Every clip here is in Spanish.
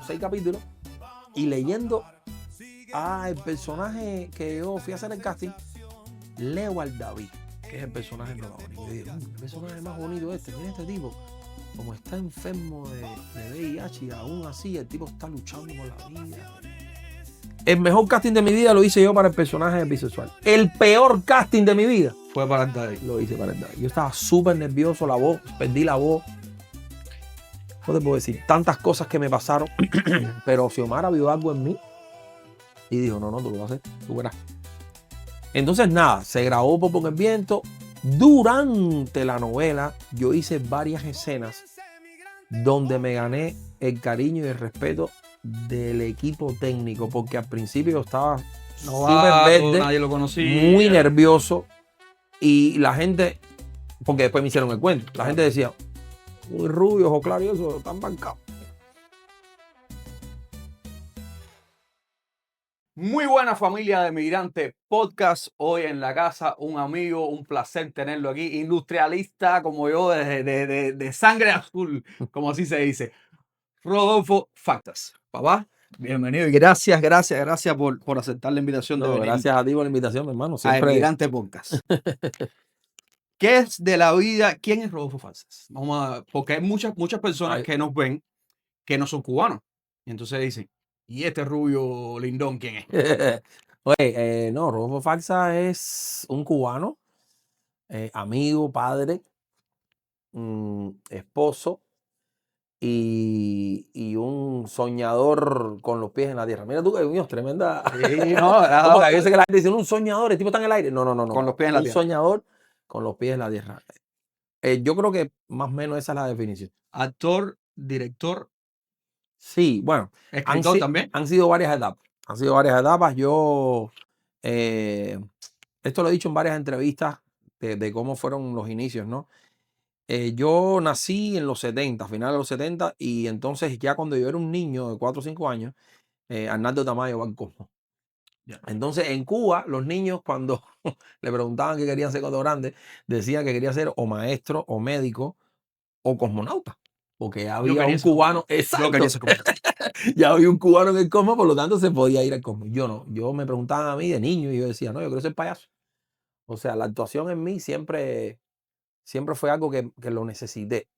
6 capítulos y leyendo el personaje que yo fui a hacer el casting, Leo al David, que es el personaje protagonista. Yo digo, el personaje más bonito mira este tipo, como está enfermo de VIH y aún así el tipo está luchando por la vida. El mejor casting de mi vida lo hice yo para el personaje bisexual. El peor casting de mi vida fue para el David. Lo hice para el David. Yo estaba súper nervioso, la voz, perdí la voz. No te puedo decir tantas cosas que me pasaron, pero Xiomara vio algo en mí y dijo, no, tú lo vas a hacer, tú verás. Entonces nada, se grabó Popo en el Viento. Durante la novela yo hice varias escenas donde me gané el cariño y el respeto del equipo técnico, porque al principio yo estaba súper verde, nadie lo conocía, muy nervioso, y la gente, porque después me hicieron el cuento, la gente decía, muy rubio, ojo claro y eso, están bancados. Muy buena familia de Migrante Podcast. Hoy en la casa, un amigo, un placer tenerlo aquí, industrialista como yo, de sangre azul, como así se dice. Rodolfo Factas. Papá, bienvenido y gracias por aceptar la invitación de venir. Gracias a ti por la invitación, mi hermano. Siempre... a Migrante Podcast. ¿Qué es de la vida? ¿Quién es Rodolfo Factas? Porque hay muchas personas que nos ven que no son cubanos. Y entonces dicen, ¿y este rubio lindón quién es? Oye, no, Rodolfo Factas es un cubano, amigo, padre, esposo y un soñador con los pies en la tierra. Mira tú, Dios, tremenda. Sí, no, porque a veces que la gente dice, un soñador, el tipo está en el aire. No. Con los pies en la tierra. Un soñador con los pies en la tierra. Yo creo que más o menos esa es la definición. Actor, director. Sí, bueno. Escritor también. Han sido varias etapas. Yo, esto lo he dicho en varias entrevistas de cómo fueron los inicios, ¿no? Yo nací en los 70, finales de los 70, y entonces ya cuando yo era un niño de 4 o 5 años, Arnaldo Tamayo va al Cosmo. Entonces en Cuba, los niños cuando le preguntaban qué querían ser cuando grandes, decían que quería ser o maestro, o médico, o cosmonauta. Porque ya había un cubano. Exacto. Ya había un cubano en el Cosmo, por lo tanto se podía ir al Cosmo. Yo no. Yo me preguntaban a mí de niño y yo decía, no, yo quiero ser payaso. O sea, la actuación en mí siempre fue algo que lo necesité.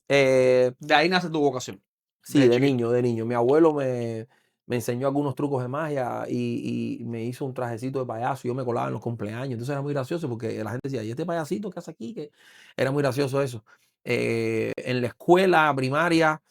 De ahí nace tu vocación. Sí, de niño. Mi abuelo me enseñó algunos trucos de magia y me hizo un trajecito de payaso. Yo me colaba en los cumpleaños. Entonces era muy gracioso porque la gente decía, ¿y este payasito qué hace aquí? Que era muy gracioso eso. En la escuela primaria,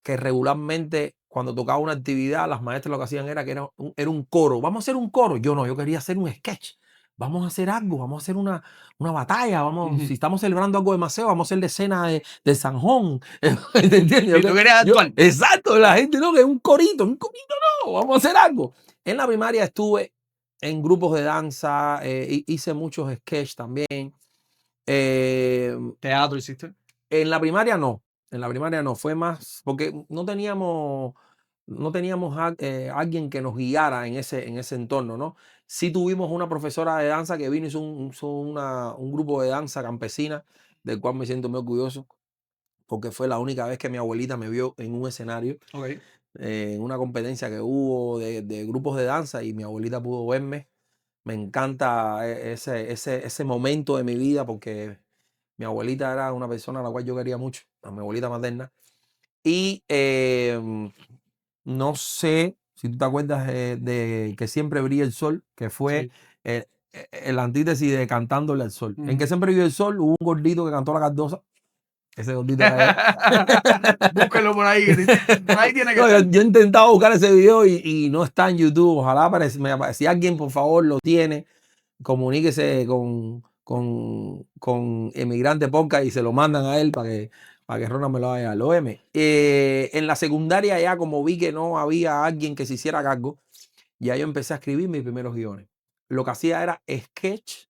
que regularmente cuando tocaba una actividad, las maestras lo que hacían era que era un coro. Vamos a hacer un coro. Yo no, yo quería hacer un sketch. Vamos a hacer algo, vamos a hacer una batalla, si estamos celebrando algo de Maceo, vamos a hacer la escena de Sanjón. ¿Te entiendes? ¿Tú querías actuar? Exacto, la gente no, que es un corito no, vamos a hacer algo. En la primaria estuve en grupos de danza, hice muchos sketches también. ¿Teatro hiciste? En la primaria no, fue más, porque no teníamos alguien que nos guiara en ese entorno, ¿no? Sí tuvimos una profesora de danza que vino y hizo un grupo de danza campesina, del cual me siento muy orgulloso, porque fue la única vez que mi abuelita me vio en un escenario, en una competencia que hubo de grupos de danza, y mi abuelita pudo verme. Me encanta ese momento de mi vida, porque mi abuelita era una persona a la cual yo quería mucho, a mi abuelita materna. Y no sé si tú te acuerdas de Que Siempre Brilla el Sol, que fue el antítesis de Cantándole al Sol. En Que Siempre Brilla el Sol hubo un gordito que cantó La Cardosa. Ese gordito búsquenlo por ahí. Por ahí tiene que estar. Yo he intentado buscar ese video y no está en YouTube. Ojalá si alguien por favor lo tiene, comuníquese con Emigrante Podcast y se lo mandan a él para que Ronald me lo vaya a lo M. En la secundaria, ya como vi que no había alguien que se hiciera cargo, ya yo empecé a escribir mis primeros guiones. Lo que hacía era sketch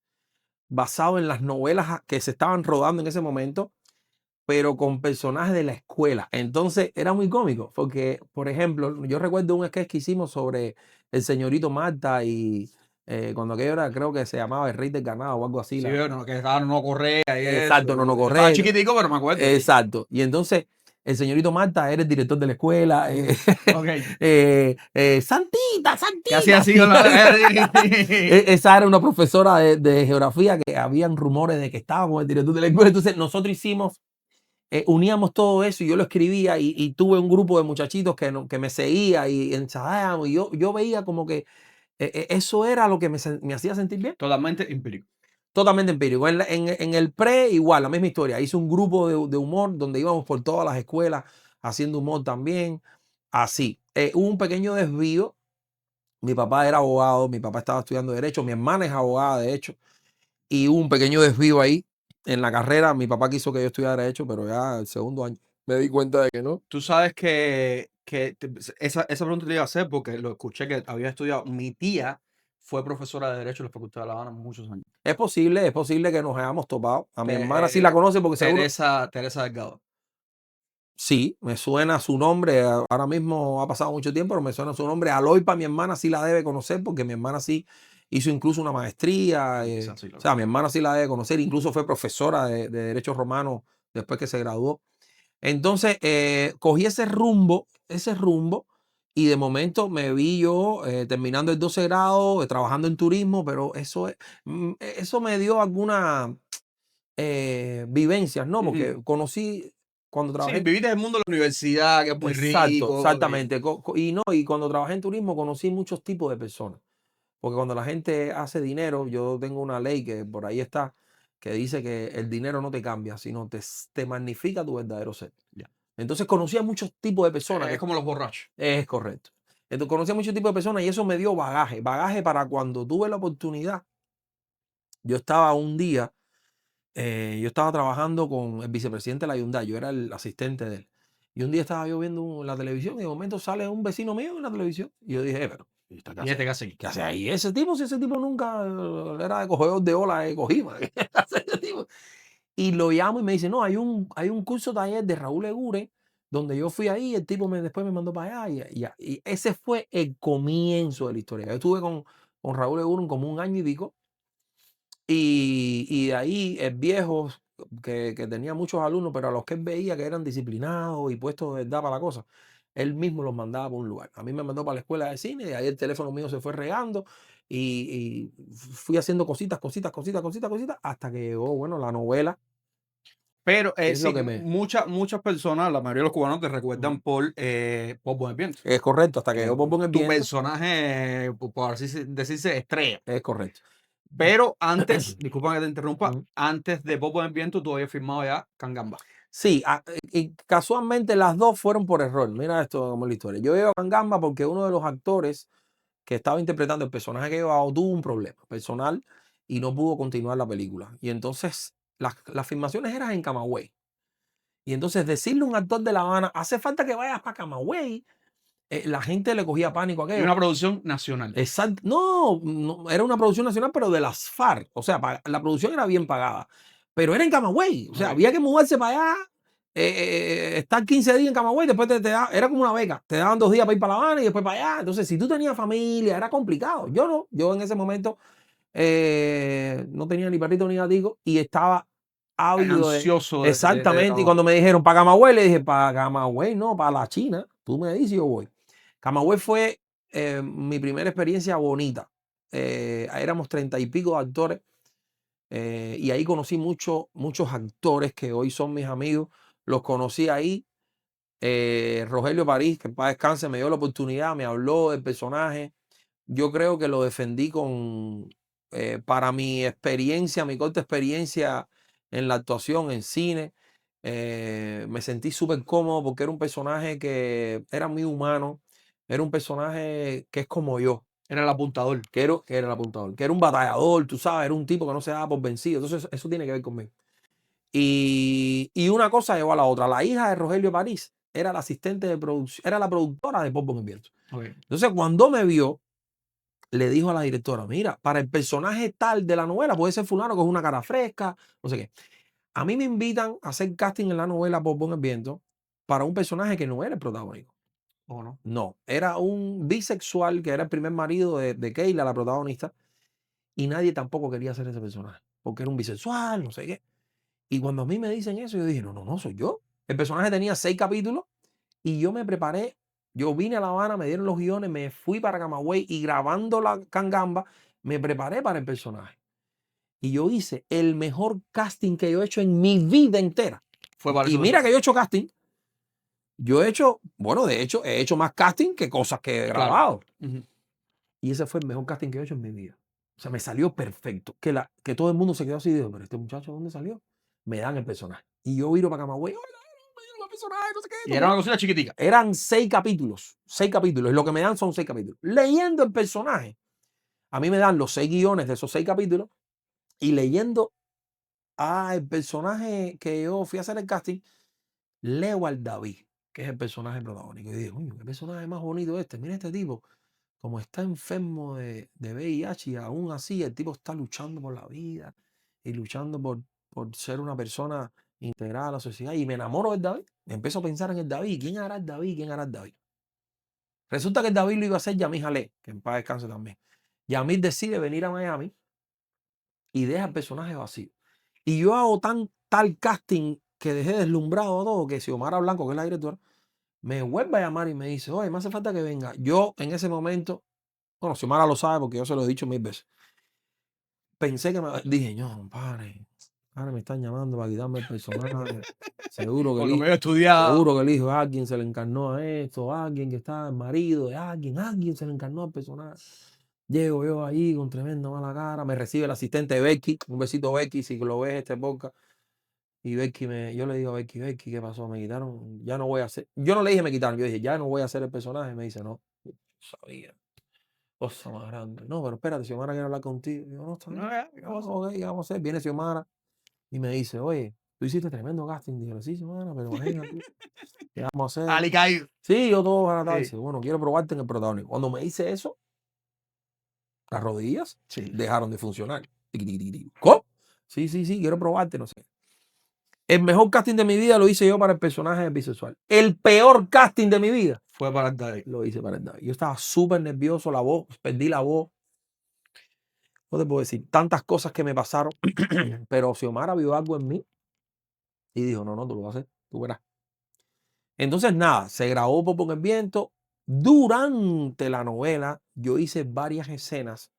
basado en las novelas que se estaban rodando en ese momento, pero con personajes de la escuela. Entonces era muy cómico, porque, por ejemplo, yo recuerdo un sketch que hicimos sobre el señorito Marta y Cuando aquello era, creo que se llamaba El Rey del Ganado o algo así. Sí, bueno, que estaba no Correa y Exacto, eso. no Yo estaba corre. chiquitico, pero me acuerdo. Exacto. Y entonces, el señorito Marta era el director de la escuela. Ok. Santita, ¿Qué hacía Santita. así con la... Esa era una profesora de geografía que habían rumores de que estaba con el director de la escuela. Entonces, nosotros hicimos, uníamos todo eso y yo lo escribía y tuve un grupo de muchachitos que me seguía y ensayábamos. Y yo veía como que eso era lo que me hacía sentir bien. Totalmente empírico. Totalmente empírico. En el pre, igual, la misma historia. Hice un grupo de humor donde íbamos por todas las escuelas haciendo humor también. Así. Hubo un pequeño desvío. Mi papá era abogado, mi papá estaba estudiando Derecho, mi hermana es abogada, de hecho. Y hubo un pequeño desvío ahí en la carrera. Mi papá quiso que yo estudiara Derecho, pero ya el segundo año me di cuenta de que no. Tú sabes esa pregunta te iba a hacer porque lo escuché que había estudiado. Mi tía fue profesora de Derecho en la Facultad de La Habana muchos años. Es posible que nos hayamos topado. A mi hermana sí Te- la conoce porque seguro. Teresa Delgado. Sí, me suena su nombre. Ahora mismo ha pasado mucho tiempo, pero me suena su nombre. Aloypa, mi hermana sí la debe conocer porque mi hermana sí hizo incluso una maestría. Esa sí, O sea, mi hermana sí la debe conocer. Incluso fue profesora de Derecho Romano después que se graduó. Entonces, cogí ese rumbo, y de momento me vi yo terminando el 12 grado, trabajando en turismo, pero eso me dio algunas vivencias, ¿no? Ujú. Porque conocí cuando Sí, trabajé. viviste el mundo de la universidad, que es muy Exacto, rico. exactamente. Y no, y cuando trabajé en turismo conocí muchos tipos de personas. Porque cuando la gente hace dinero, yo tengo una ley que por ahí está, que dice que el dinero no te cambia, sino te magnifica tu verdadero ser. Ya. Entonces conocí a muchos tipos de personas, Es que como los borrachos. es correcto. Entonces conocí a muchos tipos de personas y eso me dio bagaje. Bagaje para cuando tuve la oportunidad. Yo estaba un día, yo estaba trabajando con el vicepresidente de la Hyundai, yo era el asistente de él. Y un día estaba yo viendo la televisión y de momento sale un vecino mío en la televisión. Y yo dije, pero, ¿y esto qué Y hace este ahí? que hace. ¿Qué hace ahí ese tipo? Si ese tipo nunca era de cogedor de ola de Cojima. ¿Qué hace ese tipo? Y lo llamo y me dice, no, hay un curso taller de Raúl Egure, donde yo fui ahí, el tipo después me mandó para allá. Y ese fue el comienzo de la historia. Yo estuve con Raúl Egure como un año y pico. Y de ahí el viejo, que tenía muchos alumnos, pero a los que él veía que eran disciplinados y puestos de verdad para la cosa, él mismo los mandaba por un lugar. A mí me mandó para la escuela de cine y ahí el teléfono mío se fue regando y fui haciendo cositas, hasta que llegó, bueno, la novela, Pero que es lo sí, que muchas personas, la mayoría de los cubanos te recuerdan Ujú. por Buen Viento. Es correcto, hasta que llegó Bombón el Tu Viento, personaje, por así decirse, estrella. es correcto. Pero antes, disculpa que te interrumpa, Ujú. antes de Popo en Viento, tú habías firmado ya Kangamba. Sí, y casualmente las dos fueron por error. Mira esto como es la historia. Yo llego a Gamba porque uno de los actores que estaba interpretando el personaje que llevaba tuvo un problema personal y no pudo continuar la película. Y entonces las filmaciones eran en Camagüey. Y entonces decirle a un actor de La Habana, hace falta que vayas para Camagüey, la gente le cogía pánico a Y aquello. una producción nacional. Exacto. No, no, era una producción nacional, pero de las FARC. O sea, la producción era bien pagada. Pero era en Camagüey. O sea, Ok. había que moverse para allá, estar 15 días en Camagüey, después era como una beca. Te daban 2 días para ir para La Habana y después para allá. Entonces, si tú tenías familia, era complicado. Yo no. Yo en ese momento no tenía ni perrito ni gatico y estaba ávido de. Ansioso de Exactamente. Y trabajo. cuando me dijeron para Camagüey, le dije, para Camagüey, no, para la China. Tú me dices y yo voy. Camagüey fue mi primera experiencia bonita. Éramos 30 y pico de actores y ahí conocí muchos actores que hoy son mis amigos. Los conocí ahí. Rogelio París, que en paz descanse, me dio la oportunidad, me habló del personaje. Yo creo que lo defendí para mi experiencia, mi corta experiencia en la actuación, en cine. Me sentí súper cómodo porque era un personaje que era muy humano, era un personaje que es como yo, Era el apuntador. que era el apuntador, que era un batallador, tú sabes, era un tipo que no se daba por vencido. Entonces, eso tiene que ver conmigo. Y una cosa llevó a la otra. La hija de Rogelio París era la asistente de producción, era la productora de Pop Bon Invierno. Ok. Entonces, cuando me vio, le dijo a la directora, mira, para el personaje tal de la novela puede ser fulano que es una cara fresca, no sé qué. A mí me invitan a hacer casting en la novela Por Buen el Viento para un personaje que no era el protagónico. ¿O no? No, era un bisexual que era el primer marido de Keila, la protagonista. y nadie tampoco quería hacer ese personaje, porque era un bisexual, no sé qué. Y cuando a mí me dicen eso, yo dije, no, no, no, soy yo. El personaje tenía 6 capítulos y yo me preparé. Yo vine a La Habana, me dieron los guiones, me fui para Camagüey y grabando la Cangamba, me preparé para el personaje. Y yo hice el mejor casting que yo he hecho en mi vida entera. Fue para Y eso. mira que yo he hecho casting. Yo he hecho, bueno, de hecho, he hecho más casting que cosas que he Claro. grabado. Ujú. Y ese fue el mejor casting que he hecho en mi vida. O sea, me salió perfecto. Que todo el mundo se quedó así y dijo, pero este muchacho, ¿dónde salió? Me dan el personaje. Y yo viro para Camagüey, oiga, me dieron el personaje, no sé qué. Y era una cosita chiquitica. Eran 6 capítulos. 6 capítulos. Y lo que me dan son 6 capítulos. Leyendo el personaje, a mí me dan los 6 guiones de esos 6 capítulos. Y leyendo el personaje que yo fui a hacer el casting, leo al David, que es el personaje protagónico. Y digo, coño, qué personaje más bonito este. Mira este tipo, como está enfermo de VIH y aún así el tipo está luchando por la vida y luchando por ser una persona integrada a la sociedad. Y me enamoro del David. Me empiezo a pensar en el David. ¿Quién hará el David? ¿Quién hará el David? Resulta que el David lo iba a hacer Yamil Jalé, que en paz descanse también. Yamil decide venir a Miami y deja el personaje vacío. Y yo hago tal casting que dejé deslumbrado todo, que Xiomara Blanco, que es la directora, me vuelve a llamar y me dice, oye, me hace falta que venga. Yo en ese momento, bueno, Xiomara lo sabe porque yo se lo he dicho 1000 veces. Pensé que dije, no, compadre, ahora me están llamando para quitarme el personaje. Seguro que Con lo que yo he estudiado. seguro que el hijo de alguien se le encarnó a esto, alguien que está el marido de alguien se le encarnó al personaje. Llego yo ahí con tremenda mala cara, me recibe el asistente Becky, un besito Becky, si lo ves este podcast. Y Becky yo le digo a Becky, Becky, ¿qué pasó? Me quitaron, ya no voy a hacer. Yo no le dije me quitaron, yo dije, ya no voy a hacer el personaje. Me dice, no, sabía, cosa más grande. No, pero espérate, Xiomara quiere hablar contigo. Yo, no, está bien. ¿Qué pasa? Ok, ¿qué vamos a hacer? Viene Xiomara y me dice, oye, tú hiciste tremendo casting. Digo, sí, Xiomara, pero imagínate, ¿qué vamos a hacer? Alicaído. Sí, yo todo baratado. Sí. Dice, bueno, quiero probarte en el protagonista. Cuando me dice eso, las rodillas Sí. dejaron de funcionar. Tiqui, tiqui, tiqui, tiqui. ¿Cómo? Sí, sí, sí, quiero probarte, no sé. El mejor casting de mi vida lo hice yo para el personaje bisexual. El peor casting de mi vida Fue para el David. lo hice para el David. Yo estaba súper nervioso, la voz, perdí la voz. No te puedo decir tantas cosas que me pasaron, pero Xiomara vio algo en mí y dijo, no, no, tú lo vas a hacer, tú verás. Entonces, nada, se grabó Popo en el Viento. Durante la novela, yo hice varias escenas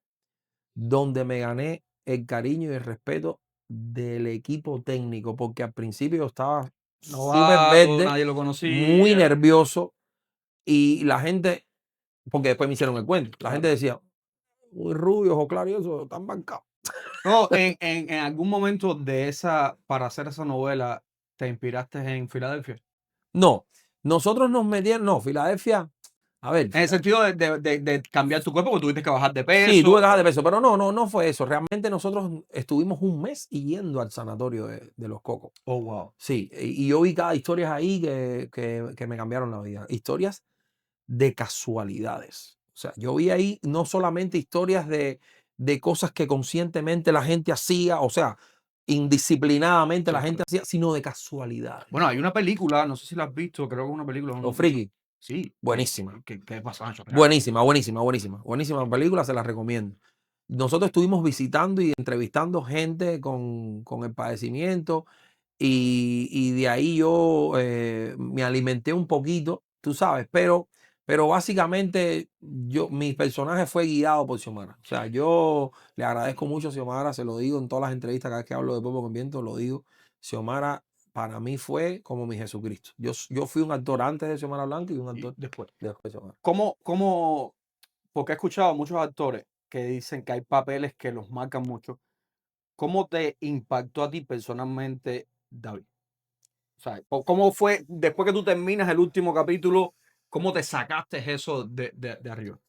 donde me gané el cariño y el respeto del equipo técnico, porque al principio yo estaba súper Novato, verde, nadie lo muy conocía. nervioso, y la gente, porque después me hicieron el cuento, la gente Claro. decía, muy rubio, ojo claro, y eso, tan bancado. No, en algún momento de para hacer esa novela, ¿te inspiraste en Filadelfia? No, nosotros nos metieron, no, Filadelfia, a ver, En el sentido de cambiar tu cuerpo, porque tuviste que bajar de sí, tuve que peso. bajar de peso, pero no fue eso. Realmente nosotros estuvimos un mes yendo al sanatorio de Los Cocos. Oh, wow. Sí, y yo vi cada historias ahí que me cambiaron la vida. Historias de casualidades. O sea, yo vi ahí no solamente historias de cosas que conscientemente la gente hacía, o sea, indisciplinadamente la gente Claro. hacía, sino de casualidades. Bueno, hay una película, no sé si la has visto, creo que es una película. Los friki, Sí, buenísima. ¿qué pasa, Nacho? Buenísima, buenísima, buenísima. Buenísima película, se la recomiendo. Nosotros estuvimos visitando y entrevistando gente con el padecimiento y de ahí yo me alimenté un poquito, tú sabes, pero básicamente mi personaje fue guiado por Xiomara. O sea, yo le agradezco mucho a Xiomara, se lo digo en todas las entrevistas, cada vez que hablo de Popo con Viento, lo digo. Xiomara para mí fue como mi Jesucristo. Yo fui un actor antes de Xiomara Blanco y un Y actor después. después de Xiomara. Porque he escuchado a muchos actores que dicen que hay papeles que los marcan mucho. ¿Cómo te impactó a ti personalmente, David? O sea, ¿cómo fue después que tú terminas el último capítulo? ¿Cómo te sacaste eso de arriba?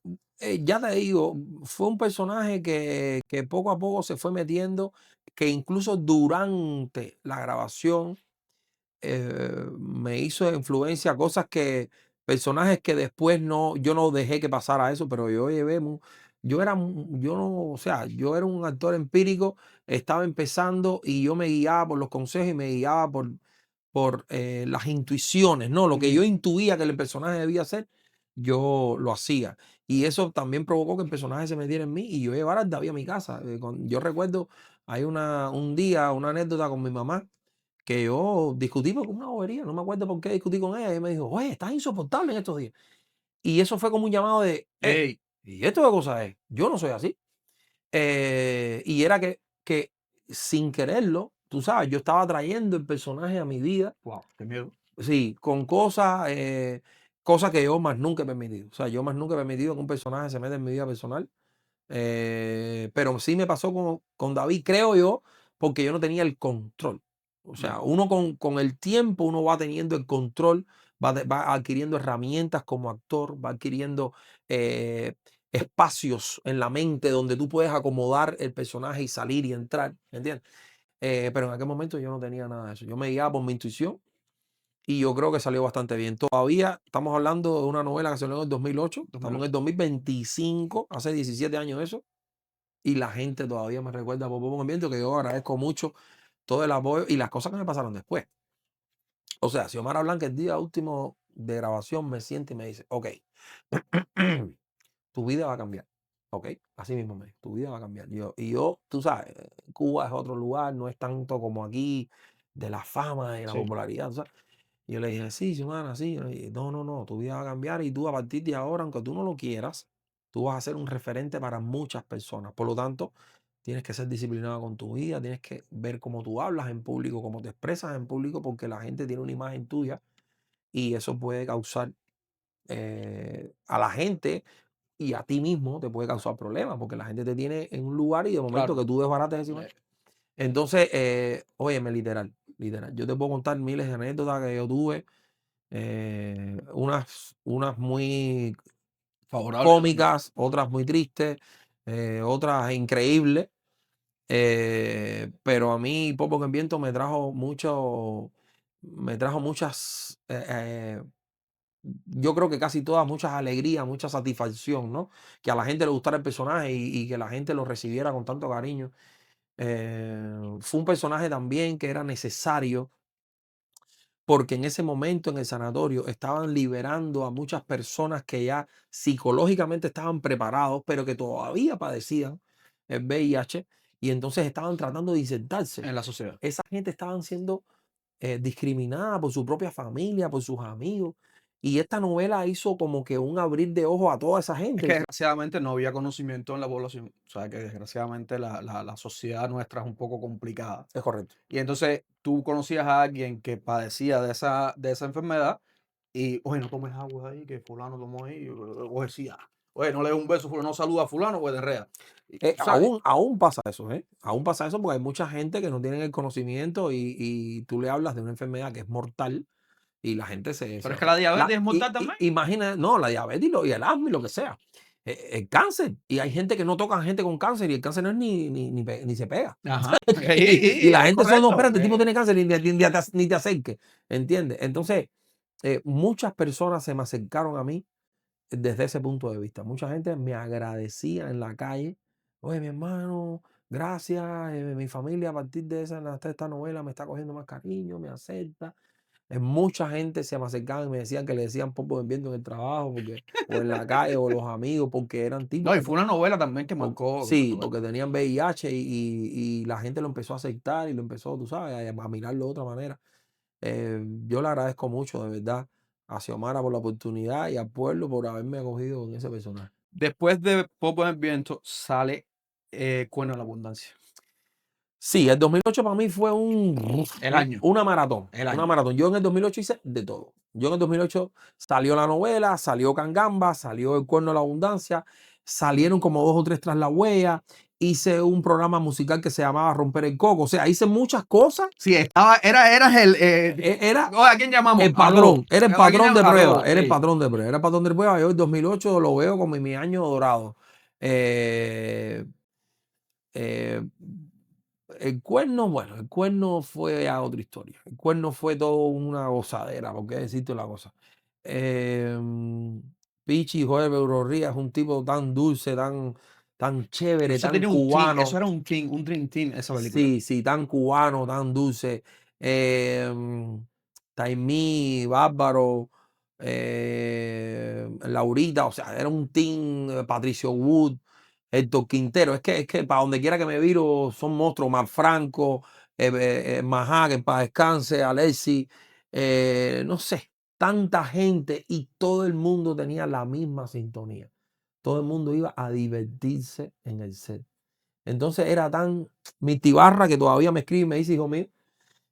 Ya te digo, fue un personaje que poco a poco se fue metiendo, que incluso durante la grabación me hizo influencia cosas personajes que después yo no dejé que pasara eso, pero yo llevé, yo no, o sea, yo era un actor empírico, estaba empezando y yo me guiaba por los consejos y me guiaba por las intuiciones, ¿no? Lo que yo Ujú. intuía que el personaje debía hacer, yo lo hacía. Y eso también provocó que el personaje se metiera en mí y yo llevara al David a mi casa. Yo recuerdo, hay un día, una anécdota con mi mamá, que yo discutí por una bobería, no me acuerdo por qué discutí con ella, y ella me dijo, oye, estás insoportable en estos días. Y eso fue como un llamado de, Ey, ¿y esto qué cosa es? Yo no soy así. Y era que sin quererlo, tú sabes, yo estaba trayendo el personaje a mi vida, wow, qué miedo. sí, con cosas que yo más nunca he permitido. O sea, yo más nunca he permitido que un personaje se meta en mi vida personal. Pero sí me pasó con David, creo yo, porque yo no tenía el control. O sea, Ya, uno con el tiempo, uno va teniendo el control, va adquiriendo herramientas como actor, va adquiriendo eh, espacios en la mente donde tú puedes acomodar el personaje y salir y entrar, ¿entiendes? Pero en aquel momento yo no tenía nada de eso. Yo me guiaba por mi intuición y yo creo que salió bastante bien. Todavía estamos hablando de una novela que salió en el 2008, estamos en 2008. el 2025, hace 17 años eso, y la gente todavía me recuerda por Poco Ambiente, que yo agradezco mucho todo el apoyo y las cosas que me pasaron después. O sea, Xiomara Blanca el día último de grabación me siente y me dice, ok, tu vida va a cambiar. Ok, así mismo me dijo, tu vida va a cambiar. Y yo, tú sabes, Cuba es otro lugar, no es tanto como aquí de la fama y la Sí. popularidad. Y yo le dije, sí, Xiomara, sí. No, no, no, tu vida va a cambiar y tú a partir de ahora, aunque tú no lo quieras, tú vas a ser un referente para muchas personas. Por lo tanto, tienes que ser disciplinado con tu vida, tienes que ver cómo tú hablas en público, cómo te expresas en público, porque la gente tiene una imagen tuya y eso puede causar a la gente y a ti mismo te puede causar problemas, porque la gente te tiene en un lugar y de momento Claro. que tú desbarates encima. Entonces, óyeme, literal, literal. Yo te puedo contar miles de anécdotas que yo tuve, unas muy Favorable. cómicas, otras muy tristes, otras increíbles. Pero a mí Popo que en Viento me trajo muchas, yo creo que casi todas, muchas alegrías, mucha satisfacción, ¿no? Que a la gente le gustara el personaje y que la gente lo recibiera con tanto cariño. Fue un personaje también que era necesario porque en ese momento en el sanatorio estaban liberando a muchas personas que ya psicológicamente estaban preparados, pero que todavía padecían el VIH y entonces estaban tratando de insertarse. En la sociedad. Esa gente estaban siendo discriminada por su propia familia, por sus amigos. Y esta novela hizo como que un abrir de ojos a toda esa Es que gente. desgraciadamente no había conocimiento en la población. O sea, que desgraciadamente la sociedad nuestra es un poco complicada. Es correcto. Y entonces tú conocías a alguien que padecía de esa enfermedad y, oye, no tomes agua ahí, que fulano tomó ahí, o decía, oye, no le des un beso, fulano, no saluda a fulano, pues diarrea. Y, ¿sabes? Aún pasa eso, ¿eh? Aún pasa eso porque hay mucha gente que no tiene el conocimiento y tú le hablas de una enfermedad que es mortal y la gente Pero es que la diabetes es mortal también. imagina, no, la diabetes y el asma y lo que sea. El cáncer. Y hay gente que no toca a gente con cáncer y el cáncer no es ni se pega. Ajá. Y la Es gente solo, no, correcto. espérate, el tipo tiene cáncer ni te acerque. ¿Entiendes? Entonces, muchas personas se me acercaron a mí desde ese punto de vista. Mucha gente me agradecía en la calle. Oye, mi hermano, gracias. Mi familia a partir de esta novela me está cogiendo más cariño, me acepta. Mucha gente se me acercaba y me decían que le decían poco de viento en el trabajo, porque, o en la calle, o los amigos, porque eran tipos No, y fue una novela también que marcó. sí, porque tenían VIH y la gente lo empezó a aceptar y lo empezó, tú sabes, a mirarlo de otra manera. Yo le agradezco mucho, de verdad, a Xiomara por la oportunidad y al pueblo por haberme acogido con ese personaje. Después de Popo en el Viento sale Cuerno de la Abundancia. Sí, el 2008 para mí fue El año. una maratón, El una año. maratón. Yo en el 2008 hice de todo. Yo en el 2008 salió la novela, salió Cangamba, salió El Cuerno de la Abundancia, salieron como dos o tres Tras la Huella, hice un programa musical que se llamaba Romper el Coco. O sea, hice muchas cosas. Sí, eras el. Era ¿A quién llamamos? el Aló. patrón, era el ¿A quién patrón de llamamos? prueba, Aló. era el Sí. patrón de prueba, era el patrón de prueba. Yo el 2008 lo veo como mi año dorado. Eh, eh, el cuerno, bueno, el cuerno fue a otra historia. El cuerno fue todo una gozadera, por qué decirte la cosa. Eh, Pichi Joel Eurorría es un tipo tan dulce, tan chévere, Eso tan tenía un team. Eso cubano. era un team, un dream team, esa película. Sí, sí, tan cubano, tan dulce. Taimí, Bárbaro. Laurita, o sea, era un team, Patricio Wood, Héctor Quintero. Es que para donde quiera que me viro son monstruos. Más Franco, Majá, que en paz descanse, Alexi, no sé, tanta gente y todo el mundo tenía la misma sintonía. Todo el mundo iba a divertirse en el set. Entonces era tan mi tibarra que todavía me escribe y me dice, hijo mío,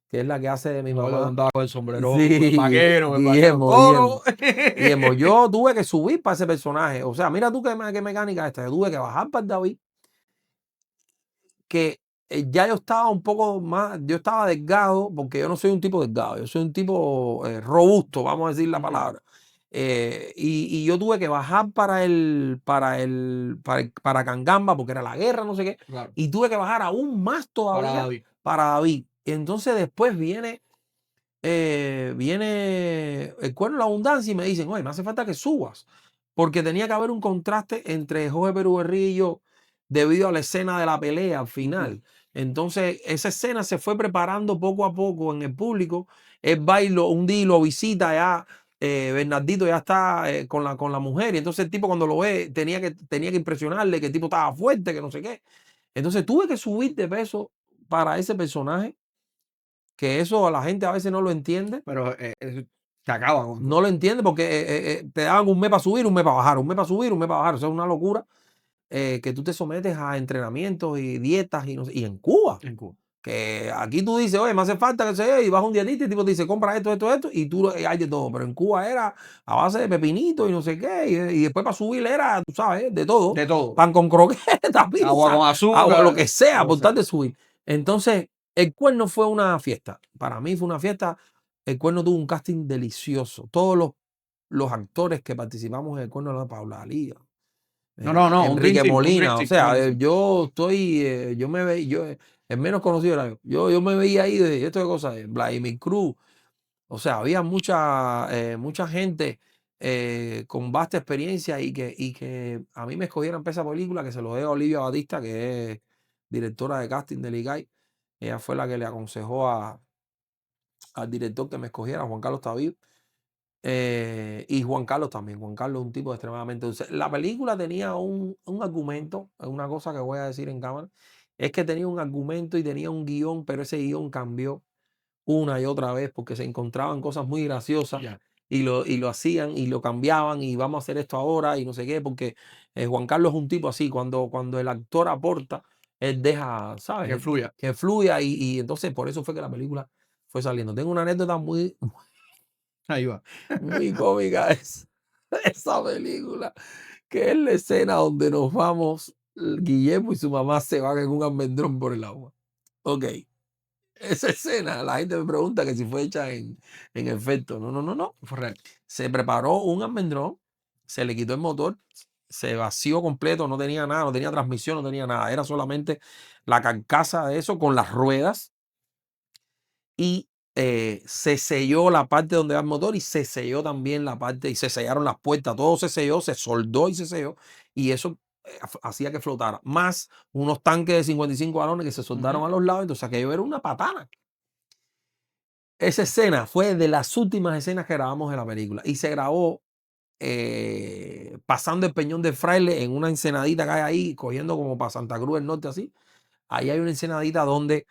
que es la que hace de mi No, le mamá. andaba con el sombrero, Sí, el vaquero, Guillermo, coro. Guillermo. Guillermo, yo tuve que subir para ese personaje. O sea, mira tú qué mecánica esta. Yo tuve que bajar para el David, que ya yo estaba un poco más, yo estaba delgado, porque yo no soy un tipo delgado, yo soy un tipo robusto, vamos a decir la palabra. Y yo tuve que bajar para Cangamba, porque era la guerra, no sé qué, Claro, y tuve que bajar aún más para todavía David. para David. Y entonces después viene el Cuerno de la Abundancia y me dicen, oye, me hace falta que subas, porque tenía que haber un contraste entre Jorge Perú Berrillo debido a la escena de la pelea al final. Entonces, esa escena se fue preparando poco a poco en el público. El bailo, un día lo visita ya, Bernardito ya está con la mujer, y entonces el tipo cuando lo ve tenía que impresionarle que el tipo estaba fuerte, que no sé qué. Entonces tuve que subir de peso para ese personaje, que eso a la gente a veces no lo entiende. Pero se acaba con No lo entiende porque te daban un mes para subir, un mes para bajar, un mes para subir, un mes para bajar. O sea, es una locura que tú te sometes a entrenamientos y dietas y, no sé, y en Cuba. en Cuba. Que aquí tú dices, oye, me hace falta que sea, y vas a un dietista y el tipo te dice, compra esto, esto, esto, y tú hay de todo. Pero en Cuba era a base de pepinito y no sé qué, y después para subir era, tú sabes, de todo. De todo. Pan con croqueta, Agua pizza, con agua, lo azúcar, que sea, lo que por sea. tal de subir. Entonces, el Cuerno fue una fiesta. Para mí fue una fiesta. El Cuerno tuvo un casting delicioso. Todos los actores que participamos en el Cuerno, la Paula Lía, No, un Dream Enrique Team, un Dream Molina, o Team, un sea, Dream Team. yo estoy, yo me veía, el menos conocido era yo. Yo me veía ahí de esto de cosas, Vladimir Cruz, o sea, había mucha gente con vasta experiencia y que a mí me escogieron para esa película, que se lo debo a Olivia Batista, que es directora de casting del ICAI. Ella fue la que le aconsejó al director que me escogiera, Juan Carlos Tavío. Y Juan Carlos también. Juan Carlos es un tipo extremadamente dulce. La película tenía un argumento, una cosa que voy a decir en cámara, es que tenía un argumento y tenía un guión, pero ese guión cambió una y otra vez porque se encontraban cosas muy graciosas Ya, y lo hacían y lo cambiaban y vamos a hacer esto ahora y no sé qué, porque Juan Carlos es un tipo así, cuando el actor aporta, él deja, ¿sabes? que fluya. Que fluya y entonces por eso fue que la película fue saliendo. Tengo una anécdota muy, Ahí va. muy cómica esa película, que es la escena donde nos vamos, Guillermo y su mamá se van en un almendrón por el agua. Ok, esa escena, la gente me pregunta que si fue hecha en efecto. No, no, no, no. Fue real. Se preparó un almendrón, se le quitó el motor, se vació completo, no tenía nada, no tenía transmisión, no tenía nada. Era solamente la carcasa de eso con las ruedas y se selló la parte donde va el motor y se selló también la parte y se sellaron las puertas, todo se selló, se soldó y se selló y eso hacía que flotara, más unos tanques de 55 galones que se soldaron a los lados, entonces aquello era una patana. Esa escena fue de las últimas escenas que grabamos en la película y se grabó pasando el Peñón del Fraile en una ensenadita que hay ahí, cogiendo como para Santa Cruz del Norte así. Ahí hay una ensenadita donde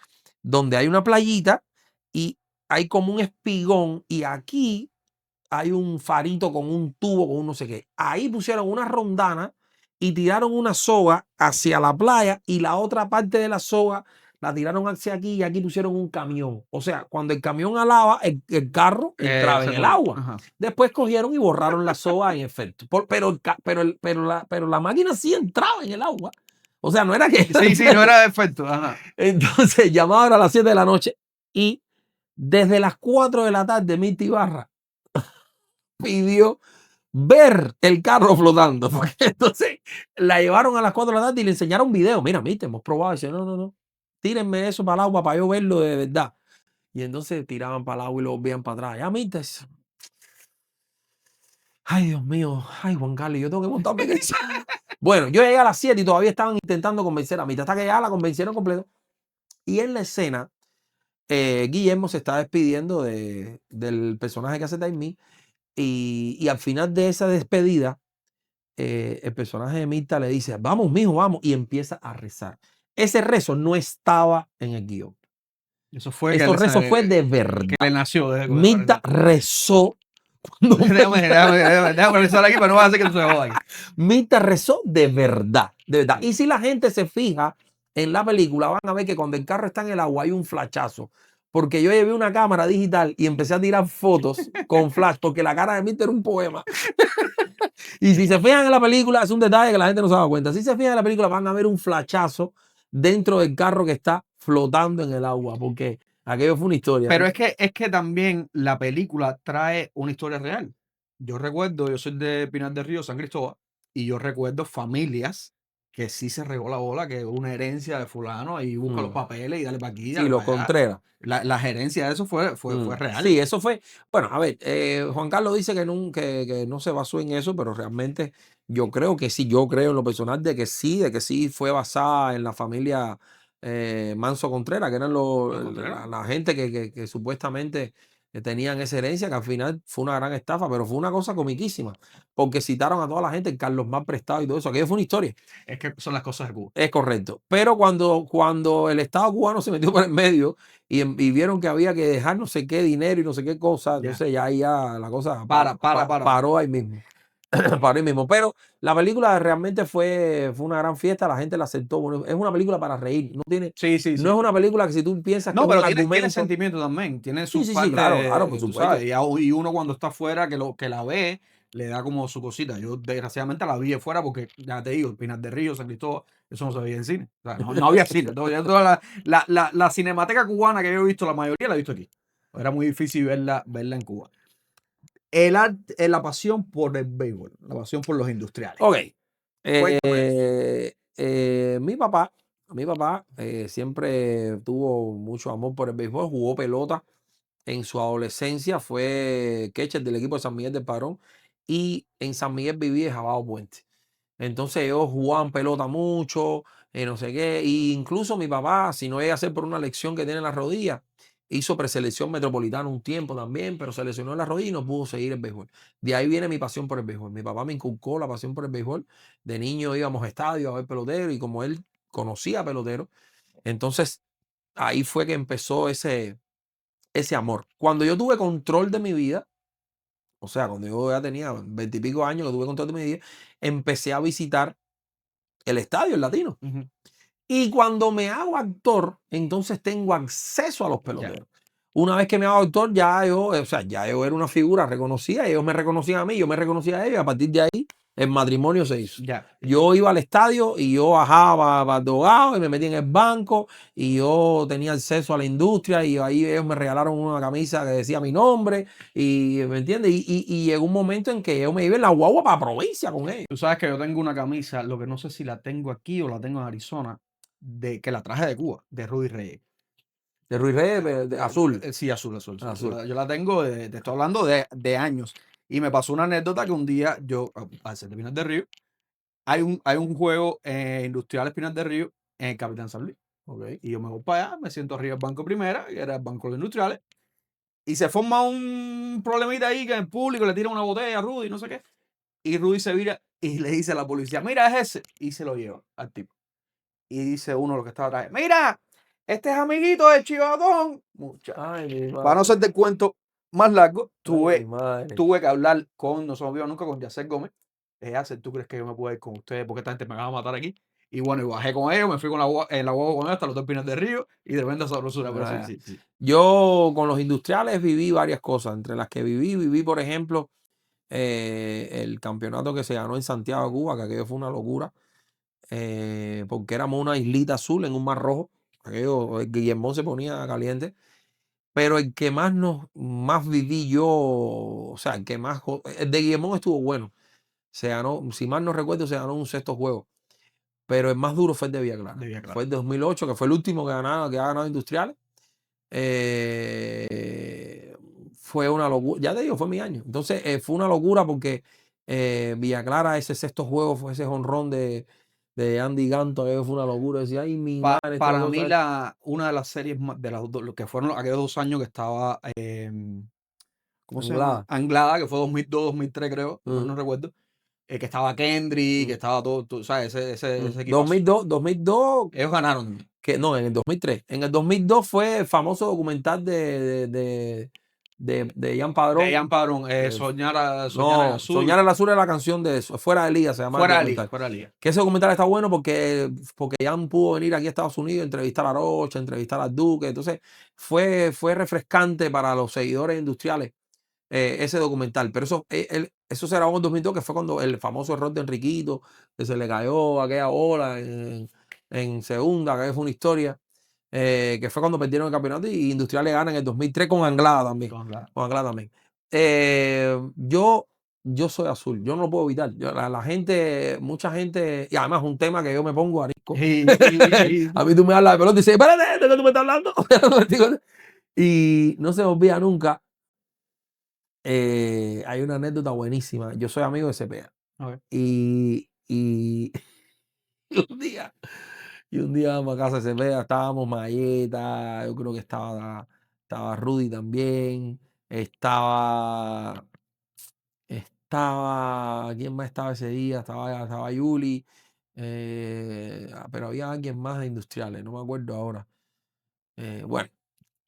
hay una playita y hay como un espigón y aquí hay un farito con un tubo, con un no sé qué. Ahí pusieron una rondana y tiraron una soga hacia la playa y la otra parte de la soga la tiraron hacia aquí y aquí pusieron un camión. O sea, cuando el camión alaba, el carro entraba Se en el movía. agua. Ajá. Después cogieron y borraron la soga en efecto. Pero la máquina sí entraba en el agua. O sea, no era que... Sí, no era de efecto. Ajá. Entonces llamaban a las 7 de la noche y desde las 4 de la tarde Mirta Ibarra pidió ver el carro flotando. Porque entonces la llevaron a las 4 de la tarde y le enseñaron video. Mira, Mirta, hemos probado. Y dice, no, no, no. Tírenme eso para el agua para yo verlo de verdad. Y entonces tiraban para el agua y lo volvían para atrás. Ya, Mirta. Ay, Dios mío. Ay, Juan Carlos, yo tengo que montarme en eso. Bueno, yo llegué a las 7 y todavía estaban intentando convencer a Mirta. Hasta que ya la convencieron completo. Y en la escena Guillermo se está despidiendo del personaje que hace Taimi Y al final de esa despedida, el personaje de Mirta le dice, vamos, mijo, vamos, y empieza a rezar. Ese rezo no estaba en el guión. Eso fue Ese rezo fue de que verdad. le nació. Mirta rezó. cuando Déjame rezar aquí, pero no va a hacer que tú se jodas aquí. Mirta rezó de verdad, de verdad. Y si la gente se fija en la película, van a ver que cuando el carro está en el agua hay un flashazo. Porque yo llevé una cámara digital y empecé a tirar fotos con flash, porque la cara de Mirta era un poema. Y si se fijan en la película, es un detalle que la gente no se da cuenta. Si se fijan en la película, van a ver un flashazo dentro del carro que está flotando en el agua, porque aquello fue una historia. Pero es que también la película trae una historia real. Yo recuerdo, yo soy de Pinar del Río, San Cristóbal, y yo recuerdo familias que sí se regó la bola, que una herencia de fulano y busca los papeles y dale para aquí, Sí, dale los para allá. Contreras. La gerencia de eso fue real. Sí, eso fue. Bueno, a ver, Juan Carlos dice que no se basó en eso, pero realmente yo creo que sí, yo creo en lo personal de que sí fue basada en la familia Manso Contreras, que eran Los Contreras. la gente que supuestamente tenían esa herencia, que al final fue una gran estafa, pero fue una cosa comiquísima, porque citaron a toda la gente, el Carlos Más prestado y todo eso, aquello fue una historia. Es que son las cosas de Cuba. Es correcto. Pero cuando el Estado cubano se metió por el medio y vieron que había que dejar no sé qué dinero y no sé qué cosa, Ya. entonces ya la cosa Para. paró ahí mismo. Paró ahí mismo. Pero la película realmente fue una gran fiesta, la gente la aceptó. Bueno, es una película para reír. Sí, sí, No sí. es una película que si tú piensas que No, es un pero tiene argumento. sentimiento también, tiene Sí, sus sí, sí, claro, claro, por partes, tú supuesto. sabes, y uno cuando está afuera que la ve, le da como su cosita. Yo desgraciadamente la vi de fuera porque, ya te digo, Pinar del Río, San Cristóbal, eso no se veía en cine. O sea, no había cine. Toda la cinemateca cubana que yo he visto, la mayoría la he visto aquí. Era muy difícil verla en Cuba. La pasión por el béisbol, la pasión por los industriales. Ok. Cuéntame. Mi papá siempre tuvo mucho amor por el béisbol, jugó pelota en su adolescencia, fue catcher del equipo de San Miguel del Padrón y en San Miguel vivía en Jabado Puente. Entonces ellos jugaban pelota mucho, no sé qué, e incluso mi papá, si no llega a ser por una lesión que tiene en la rodilla, hizo preselección metropolitana un tiempo también, pero se lesionó en la rodilla y no pudo seguir el béisbol. De ahí viene mi pasión por el béisbol. Mi papá me inculcó la pasión por el béisbol. De niño íbamos a estadios a ver peloteros y como él conocía peloteros, entonces ahí fue que empezó ese amor. Cuando yo tuve control de mi vida, o sea, cuando yo ya tenía 20 y pico años que tuve control de mi vida, empecé a visitar el estadio, el Latino. Ujú. Y cuando me hago actor, entonces tengo acceso a los Ya. peloteros. Una vez que me hago actor, ya yo era una figura reconocida, ellos me reconocían a mí, yo me reconocía a ellos, y a partir de ahí el matrimonio se hizo. Ya. Yo iba al estadio y yo bajaba para el dogado y me metía en el banco y yo tenía acceso a la industria y ahí ellos me regalaron una camisa que decía mi nombre y, ¿me entiendes? Y llegó un momento en que yo me iba en la guagua para provincia con ellos. Tú sabes que yo tengo una camisa, lo que no sé si la tengo aquí o la tengo en Arizona, que la traje de Cuba, de Rudy Reyes. De Ruiz Reyes, azul. Sí, azul, azul, azul. Azul. Yo la tengo, te estoy hablando de años. Y me pasó una anécdota que un día yo, al ser de Pinar del Río, hay un juego industrial Pinar del Río en el Capitán San Luis. Okay. Y yo me voy para allá, me siento arriba del Banco Primera, que era el Banco de los Industriales, y se forma un problemita ahí que el público le tira una botella a Rudy, no sé qué. Y Rudy se vira y le dice a la policía, mira, es ese. Y se lo lleva al tipo. Y dice uno de los que estaba atrás, mira, este es amiguito de Chivatón. Muchacho. Ay, mi Para no madre. hacerte el cuento más largo, Ay, mi madre. tuve que hablar no se me olvidó nunca, con Yacer Gómez. Yacer, ¿tú crees que yo me puedo ir con ustedes? Porque esta gente me va a matar aquí. Y bueno, y bajé con ellos, me fui con en la guagua con ellos hasta los dos Pinas del Río y tremenda sabrosura. Pero sí, Ah, sí, sí. yo con los industriales viví varias cosas. Entre las que viví, por ejemplo, el campeonato que se ganó en Santiago de Cuba, que aquello fue una locura, porque éramos una islita azul en un mar rojo. Aquello, el Guillermo se ponía caliente. Pero el que más viví yo, o sea, el de Guillermo estuvo bueno. Se ganó, si mal no recuerdo, se ganó un sexto juego. Pero el más duro fue el de Villa Clara. De Villa Clara. Fue el de 2008, que fue el último que ha ganado Industriales. Fue una locura. Ya te digo, fue mi año. Entonces, fue una locura porque Villa Clara, ese sexto juego, fue ese jonrón de Andy Ganto, que fue una locura. Decía, ay, mi madre, esta Para mí, cosa. una de las series de lo que fueron aquellos 2 años que estaba ¿cómo se llama? Anglada. Anglada, que fue 2002, 2003 creo, si mal no Mm, recuerdo. Que estaba Kendrick, que mm, estaba todo, ¿sabes? Ese equipazo. 2002, 2002, Ellos ganaron. que no, en el 2003. En el 2002 fue el famoso documental de Ian De Padrón. Ian Padrón, eh, soñar en no, azul. Soñar al Azul es la canción de eso. Fuera de Liga se llama el Fuera de liga, documental. fuera de liga. Que ese documental está bueno porque Ian pudo venir aquí a Estados Unidos, entrevistar a Rocha, entrevistar al Duque. Entonces fue refrescante para los seguidores industriales ese documental. Pero eso se grabó en 2002, que fue cuando el famoso error de Enriquito, que se le cayó aquella ola en segunda, que fue una historia, que fue cuando perdieron el campeonato y Industrial le gana en el 2003 con Anglada también. Con la- Con Anglada también. Yo soy azul, yo no lo puedo evitar. La gente, mucha gente, y además un tema que yo me pongo arisco. A mí tú me hablas de pelota y dices, espérate, ¿de qué tú me estás hablando? Y no se me olvida nunca. Hay una anécdota buenísima. Yo soy amigo de CPA. A ver. Y y un día vamos a casa de CPA, estábamos Mayeta, yo creo que estaba Rudy también, ¿quién más estaba ese día? Estaba Yuli, pero había alguien más de industriales, no me acuerdo ahora. Bueno,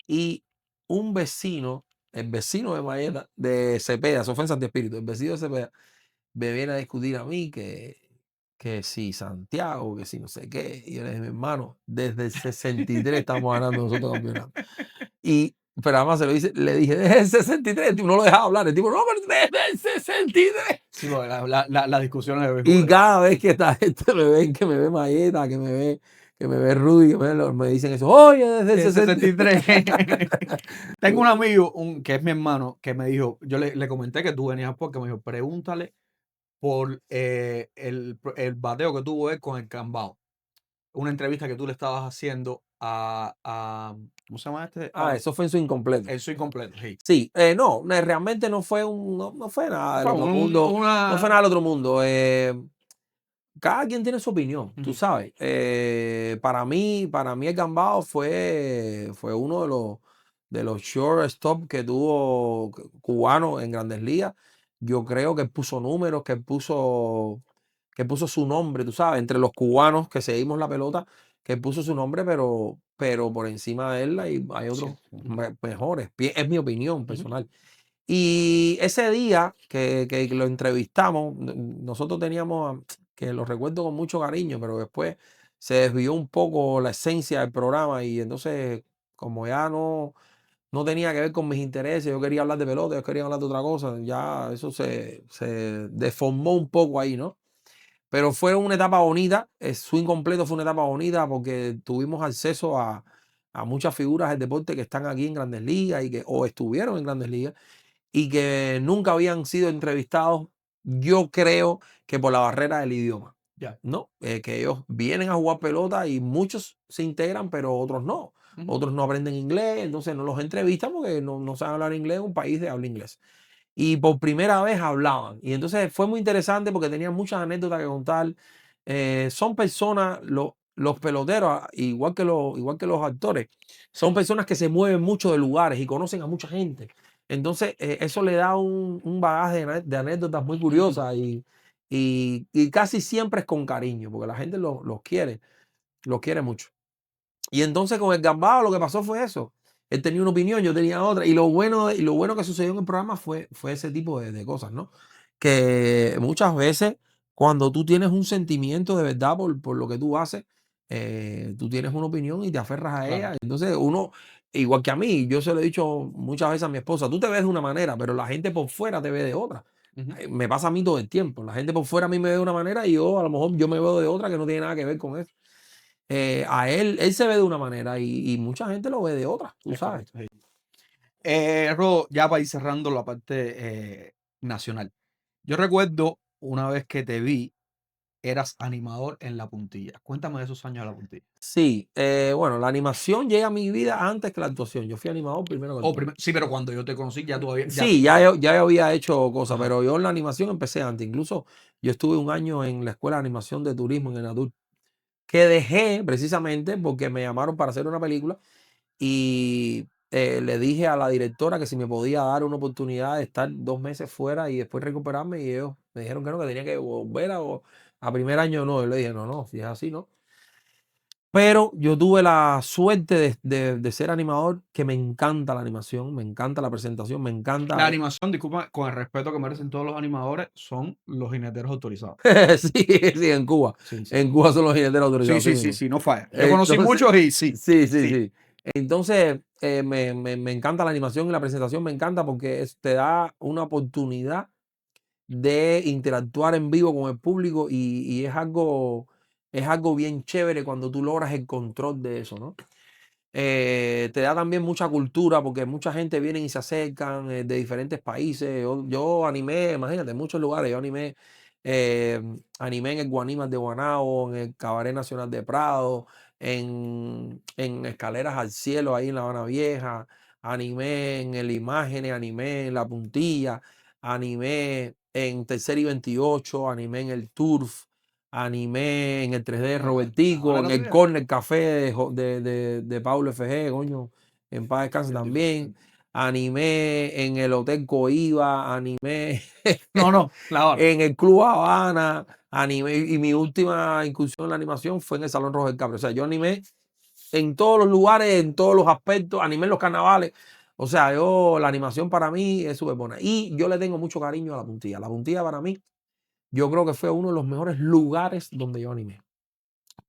y un vecino, el vecino de Mayeta, de Cepeda, ofensas de espíritu, el vecino de Cepeda, me viene a discutir a mí que si Santiago, que si no sé qué. Y yo le dije, mi hermano, desde el 63 estamos ganando nosotros campeonatos. Pero además le dije, desde el 63, el tipo no lo dejaba hablar. El tipo, no, pero desde el 63. Sí, porque las discusiones de Y béisbol. cada vez que esta gente me ven, que me ve Mayeta, que me ve Rudy, me dicen eso, oye, desde el El 63. 63. Tengo un amigo, que es mi hermano, que me dijo, yo le comenté que tú venías porque me dijo, pregúntale por el bateo que tuvo él con el Cambao. Una entrevista que tú le estabas haciendo ¿cómo se llama este? Eso fue en su incompleto. El Soy Completo, sí. Sí, realmente no fue nada del Fue otro mundo. No fue una... nada del otro mundo. Cada quien tiene su opinión, tú Ujú. sabes. Para mí el Gambao fue uno de los shortstop que tuvo cubano en Grandes Ligas. Yo creo que puso números, que puso su nombre, tú sabes, entre los cubanos que seguimos la pelota, que puso su nombre, pero por encima de él hay Sí. otros mejores. Es mi opinión Ujú. personal. Y ese día que lo entrevistamos, nosotros teníamos, que lo recuerdo con mucho cariño, pero después se desvió un poco la esencia del programa y entonces como ya no tenía que ver con mis intereses, yo quería hablar de pelota, yo quería hablar de otra cosa, ya eso se deformó un poco ahí, ¿no? Pero fue una etapa bonita, su incompleto fue una etapa bonita porque tuvimos acceso a muchas figuras del deporte que están aquí en Grandes Ligas o estuvieron en Grandes Ligas y que nunca habían sido entrevistados, yo creo que por la barrera del idioma, Ya. ¿no? Que ellos vienen a jugar pelota y muchos se integran, pero otros no. Ujú. Otros no aprenden inglés, entonces no los entrevistan porque no saben hablar inglés en un país de habla inglés. Y por primera vez hablaban. Y entonces fue muy interesante porque tenían muchas anécdotas que contar. Son personas, los peloteros, igual que los actores, son personas que se mueven mucho de lugares y conocen a mucha gente. Entonces, eso le da un bagaje de anécdotas muy curiosas y casi siempre es con cariño, porque la gente los quiere mucho. Y entonces con el Gambado lo que pasó fue eso. Él tenía una opinión, yo tenía otra. Y lo bueno que sucedió en el programa fue ese tipo de cosas, ¿no? Que muchas veces cuando tú tienes un sentimiento de verdad por lo que tú haces, tú tienes una opinión y te aferras a Claro. ella. Entonces uno, igual que a mí, yo se lo he dicho muchas veces a mi esposa, tú te ves de una manera, pero la gente por fuera te ve de otra. Ujú. Me pasa a mí todo el tiempo. La gente por fuera a mí me ve de una manera y yo a lo mejor yo me veo de otra que no tiene nada que ver con eso. A él se ve de una manera y mucha gente lo ve de otra, tú Es sabes. correcto, sí. Rodo, ya para ir cerrando la parte nacional. Yo recuerdo una vez que te vi, eras animador en La Puntilla. Cuéntame de esos años de La Puntilla. Sí, bueno, la animación llega a mi vida antes que la actuación. Yo fui animador primero que actor. Sí, pero cuando yo te conocí, ya tú habías. Sí, ya yo había hecho cosas, Ajá. pero yo en la animación empecé antes. Incluso yo estuve un año en la escuela de animación de turismo en Enatur, que dejé precisamente porque me llamaron para hacer una película y le dije a la directora que si me podía dar una oportunidad de estar 2 meses fuera y después recuperarme, y ellos me dijeron que no, que tenía que volver a primer año. No, yo le dije, no, no, si es así, no. Pero yo tuve la suerte de ser animador, que me encanta la animación, me encanta la presentación, me La encanta. animación, disculpa, con el respeto que merecen todos los animadores, son los jineteros autorizados. Sí, sí, en Cuba. Sí, sí. En Cuba son los jinetes Sí, autorizados, sí sí, sí, mismo. sí, no falla. Yo conocí Entonces, muchos y sí, sí, sí, sí. sí. Entonces, me encanta la animación y la presentación, me encanta porque te da una oportunidad de interactuar en vivo con el público, y es algo bien chévere cuando tú logras el control de eso, ¿no? Te da también mucha cultura porque mucha gente viene y se acercan de diferentes países. Yo animé, imagínate, en muchos lugares. Yo animé en el Guanimas de Guanabo, en el Cabaret Nacional de Prado, en Escaleras al Cielo, ahí en La Habana Vieja. Animé en el Imágenes, animé en La Puntilla, animé en Tercer y 28, animé en el Turf. Animé en el 3D de Robertico, Ahora en no te el digas. Corner Café de Paulo FG, coño, en paz descanse también. Animé en el Hotel Coiba, animé No, no, la hora. en el Club Habana, animé, y mi última incursión en la animación fue en el Salón Rojo del Capri. O sea, yo animé en todos los lugares, en todos los aspectos, animé en los carnavales. O sea, la animación para mí es súper buena. Y yo le tengo mucho cariño a La Puntilla. La Puntilla para mí, yo creo que fue uno de los mejores lugares donde yo animé.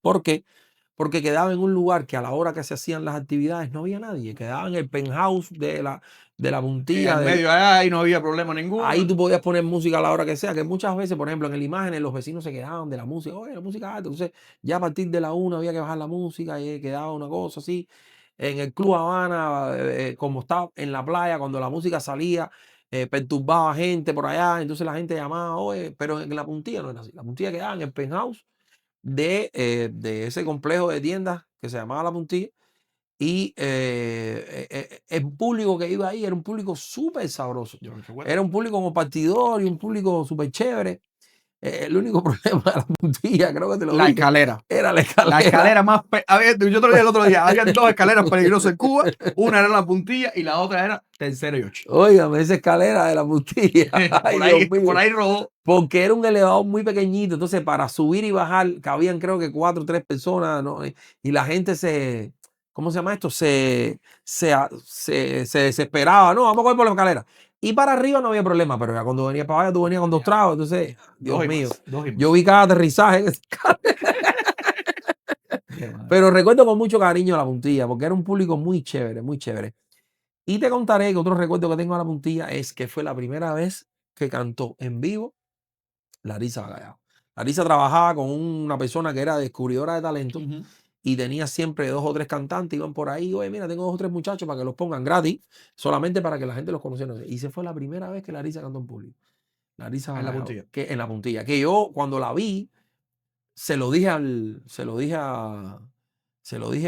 ¿Por qué? Porque quedaba en un lugar que a la hora que se hacían las actividades no había nadie. Quedaba en el penthouse de la Puntilla. Al medio allá y no había problema Ahí ninguno. tú podías poner música a la hora que sea, que muchas veces, por ejemplo, en el Imágenes, los vecinos se quedaban de la música. Oye, la música alta. Entonces, ya a partir de la 1 había que bajar la música y quedaba una cosa así. En el Club Habana, como estaba en la playa, cuando la música salía, perturbaba a gente por allá. Entonces la gente llamaba, oye, pero en la Puntilla no era así. La Puntilla quedaba en el penthouse de ese complejo de tiendas que se llamaba La Puntilla. Y el público que iba ahí era un público súper sabroso. Yo recuerdo. Era un público compartidor y un público súper chévere. El único problema de La Puntilla, creo que te lo La dije, escalera. era la La escalera. escalera más. Yo te lo dije el otro día. Había dos escaleras peligrosas en Cuba. Una era la puntilla y la otra era tercero y 8. Óigame, esa escalera de La Puntilla. Ay, Dios Por mío. ahí rodó. Porque era un elevador muy pequeñito. Entonces, para subir y bajar, cabían creo que 4 o 3 personas, ¿no? Y la gente ¿cómo se llama esto? Se desesperaba. No, vamos a coger por la escalera. Y para arriba no había problema, pero ya cuando venía para abajo, tú venías con 2 tragos. Entonces, Dios Dos y mío, más. Dos y yo más. vi cada aterrizaje en esa escalera. Qué madre. Pero recuerdo con mucho cariño a La Puntilla, porque era un público muy chévere, muy chévere. Y te contaré que otro recuerdo que tengo a La Puntilla es que fue la primera vez que cantó en vivo Larisa Bagallao. Larisa trabajaba con una persona que era descubridora de talento Ujú. y tenía siempre 2 o 3 cantantes, iban por ahí, oye, mira, tengo 2 o 3 muchachos para que los pongan gratis, solamente para que la gente los conociera. Y se fue la primera vez que Larisa cantó en público. Larisa En la Bagallao, puntilla. que en La Puntilla, que yo cuando la vi, se lo dije,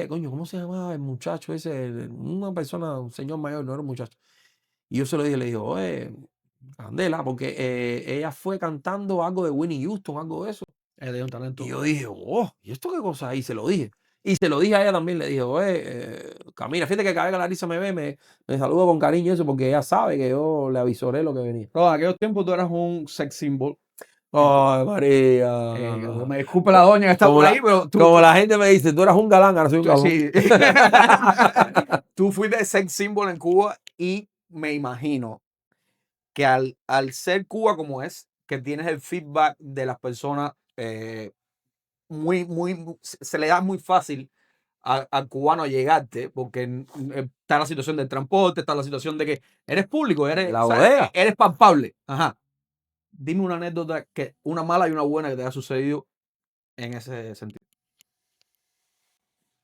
coño, ¿cómo se llamaba el muchacho ese? Una persona, un señor mayor, no era un muchacho. Y yo se lo dije, le dije, oye, Candela, porque ella fue cantando algo de Winnie Houston, algo de eso. Él es un Y talento. yo dije, oh, ¿y esto qué cosa? Y se lo dije. Y se lo dije a ella también, le dije, oye, Camila, fíjate que cada vez que Larisa me ve, me saluda con cariño eso, porque ella sabe que yo le avisoré lo que venía. Pero en aquellos tiempos tú eras un sex symbol en Cuba. Ay, María. Me disculpe la doña que está Como por ahí, la, pero como la gente me dice, tú eras un galán, ahora soy un galán. sí. Tú fuiste sex symbol en Cuba y me imagino que al ser Cuba como es, que tienes el feedback de las personas se le da muy fácil al cubano llegarte, porque está la situación del transporte, está la situación de que eres público, De eres, la o sea, bodega. eres palpable. Ajá. Dime una anécdota, una mala y una buena que te haya sucedido en ese sentido.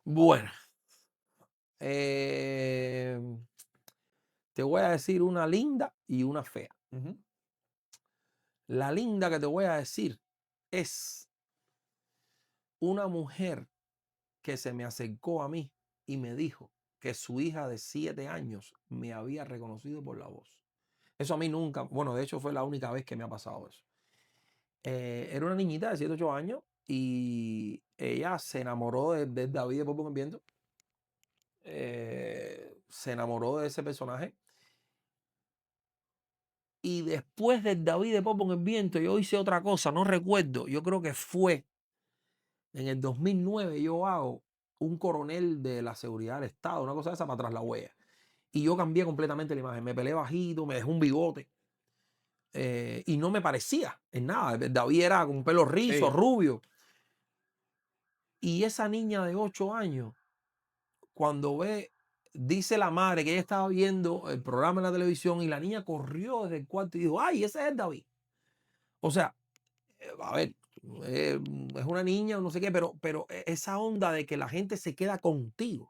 Bueno, eh, te voy a decir una linda y una fea. Ujú. La linda que te voy a decir es una mujer que se me acercó a mí y me dijo que su hija de 7 años me había reconocido por la voz. Eso a mí nunca, bueno, de hecho fue la única vez que me ha pasado eso. Era una niñita de 7 8 años y ella se enamoró de David de Popo en el Viento. se enamoró de ese personaje. Y después del David de Popo en el viento, yo hice otra cosa, no recuerdo. Yo creo que fue en el 2009, yo hago un coronel de la seguridad del Estado, una cosa de esa para atrás la huella. Y yo cambié completamente la imagen. Me peleé bajito, me dejé un bigote. Y no me parecía en nada. David era con pelo rizo, Sí. rubio. Y esa niña de 8 años, cuando ve, dice la madre que ella estaba viendo el programa en la televisión y la niña corrió desde el cuarto y dijo, ay, ese es David. O sea, a ver, es una niña o no sé qué, pero esa onda de que la gente se queda contigo.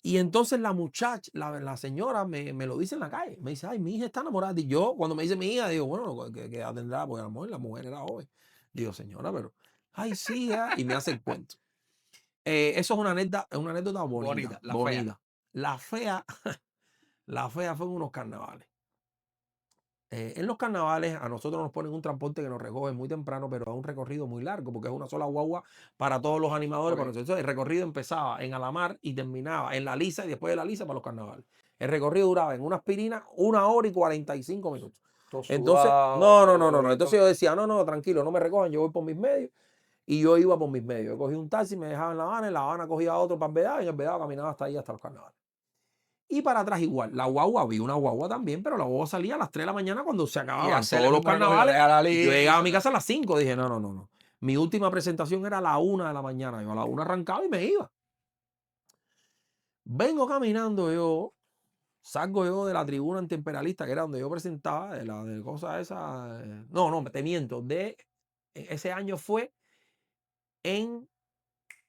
Y entonces la muchacha, la señora me lo dice en la calle. Me dice, ay, mi hija está enamorada. Y yo, cuando me dice mi hija, digo, bueno, ¿qué edad tendrá? Porque la mujer era joven. Digo, señora, pero, ay, sí, y me hace el cuento. Eso es una anécdota bonita, Bonita, la fea. bonita. La fea, la fea fue en unos carnavales. En los carnavales a nosotros nos ponen un transporte que nos recoge muy temprano, pero es un recorrido muy largo porque es una sola guagua para todos los animadores. Ok. Para nosotros. El recorrido empezaba en Alamar y terminaba en La Lisa y después de La Lisa para los carnavales. El recorrido duraba en una aspirina 1 hora y 45 minutos. Todo Entonces, sudado, no, no, todo no, no, no. bonito. Entonces yo decía, no, no, tranquilo, no me recojan, yo voy por mis medios. Y yo iba por mis medios. Yo cogí un taxi, me dejaba en La Habana cogía otro para el Vedado y en el Vedado caminaba hasta ahí, hasta los carnavales. Y para atrás igual. La guagua, vi una guagua también, pero la guagua salía a las 3 de la mañana cuando se Y acababan hacer el todos los mismo recorrido carnavales. de la Y yo llegaba a mi Lisa. casa a las 5. Dije, no, no, no, no. Mi última presentación era a la 1 de la mañana. Yo a la 1 arrancaba y me iba. Vengo caminando yo, salgo yo de la tribuna antiimperialista, que era donde yo presentaba, de la de cosas esas. No, no, te miento. Ese año fue en,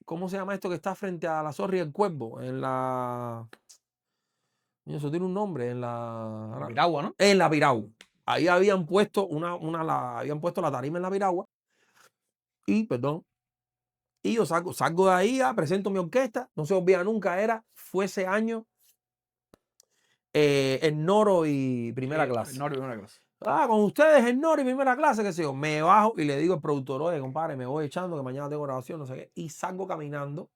¿cómo se llama esto que está frente a la Zorra y el Cuervo? En la... Eso tiene un nombre, La piragua, ¿no? en la Piragua. Ahí habían puesto habían puesto la tarima en la Piragua. Y, perdón, y yo salgo de ahí, presento mi orquesta. No se olvida nunca, fue ese año el Noro y primera clase. No, una clase. Con ustedes el Noro y primera clase, qué sé yo. Me bajo y le digo al productor, oye, compadre, me voy echando que mañana tengo grabación, no sé qué. Y salgo caminando.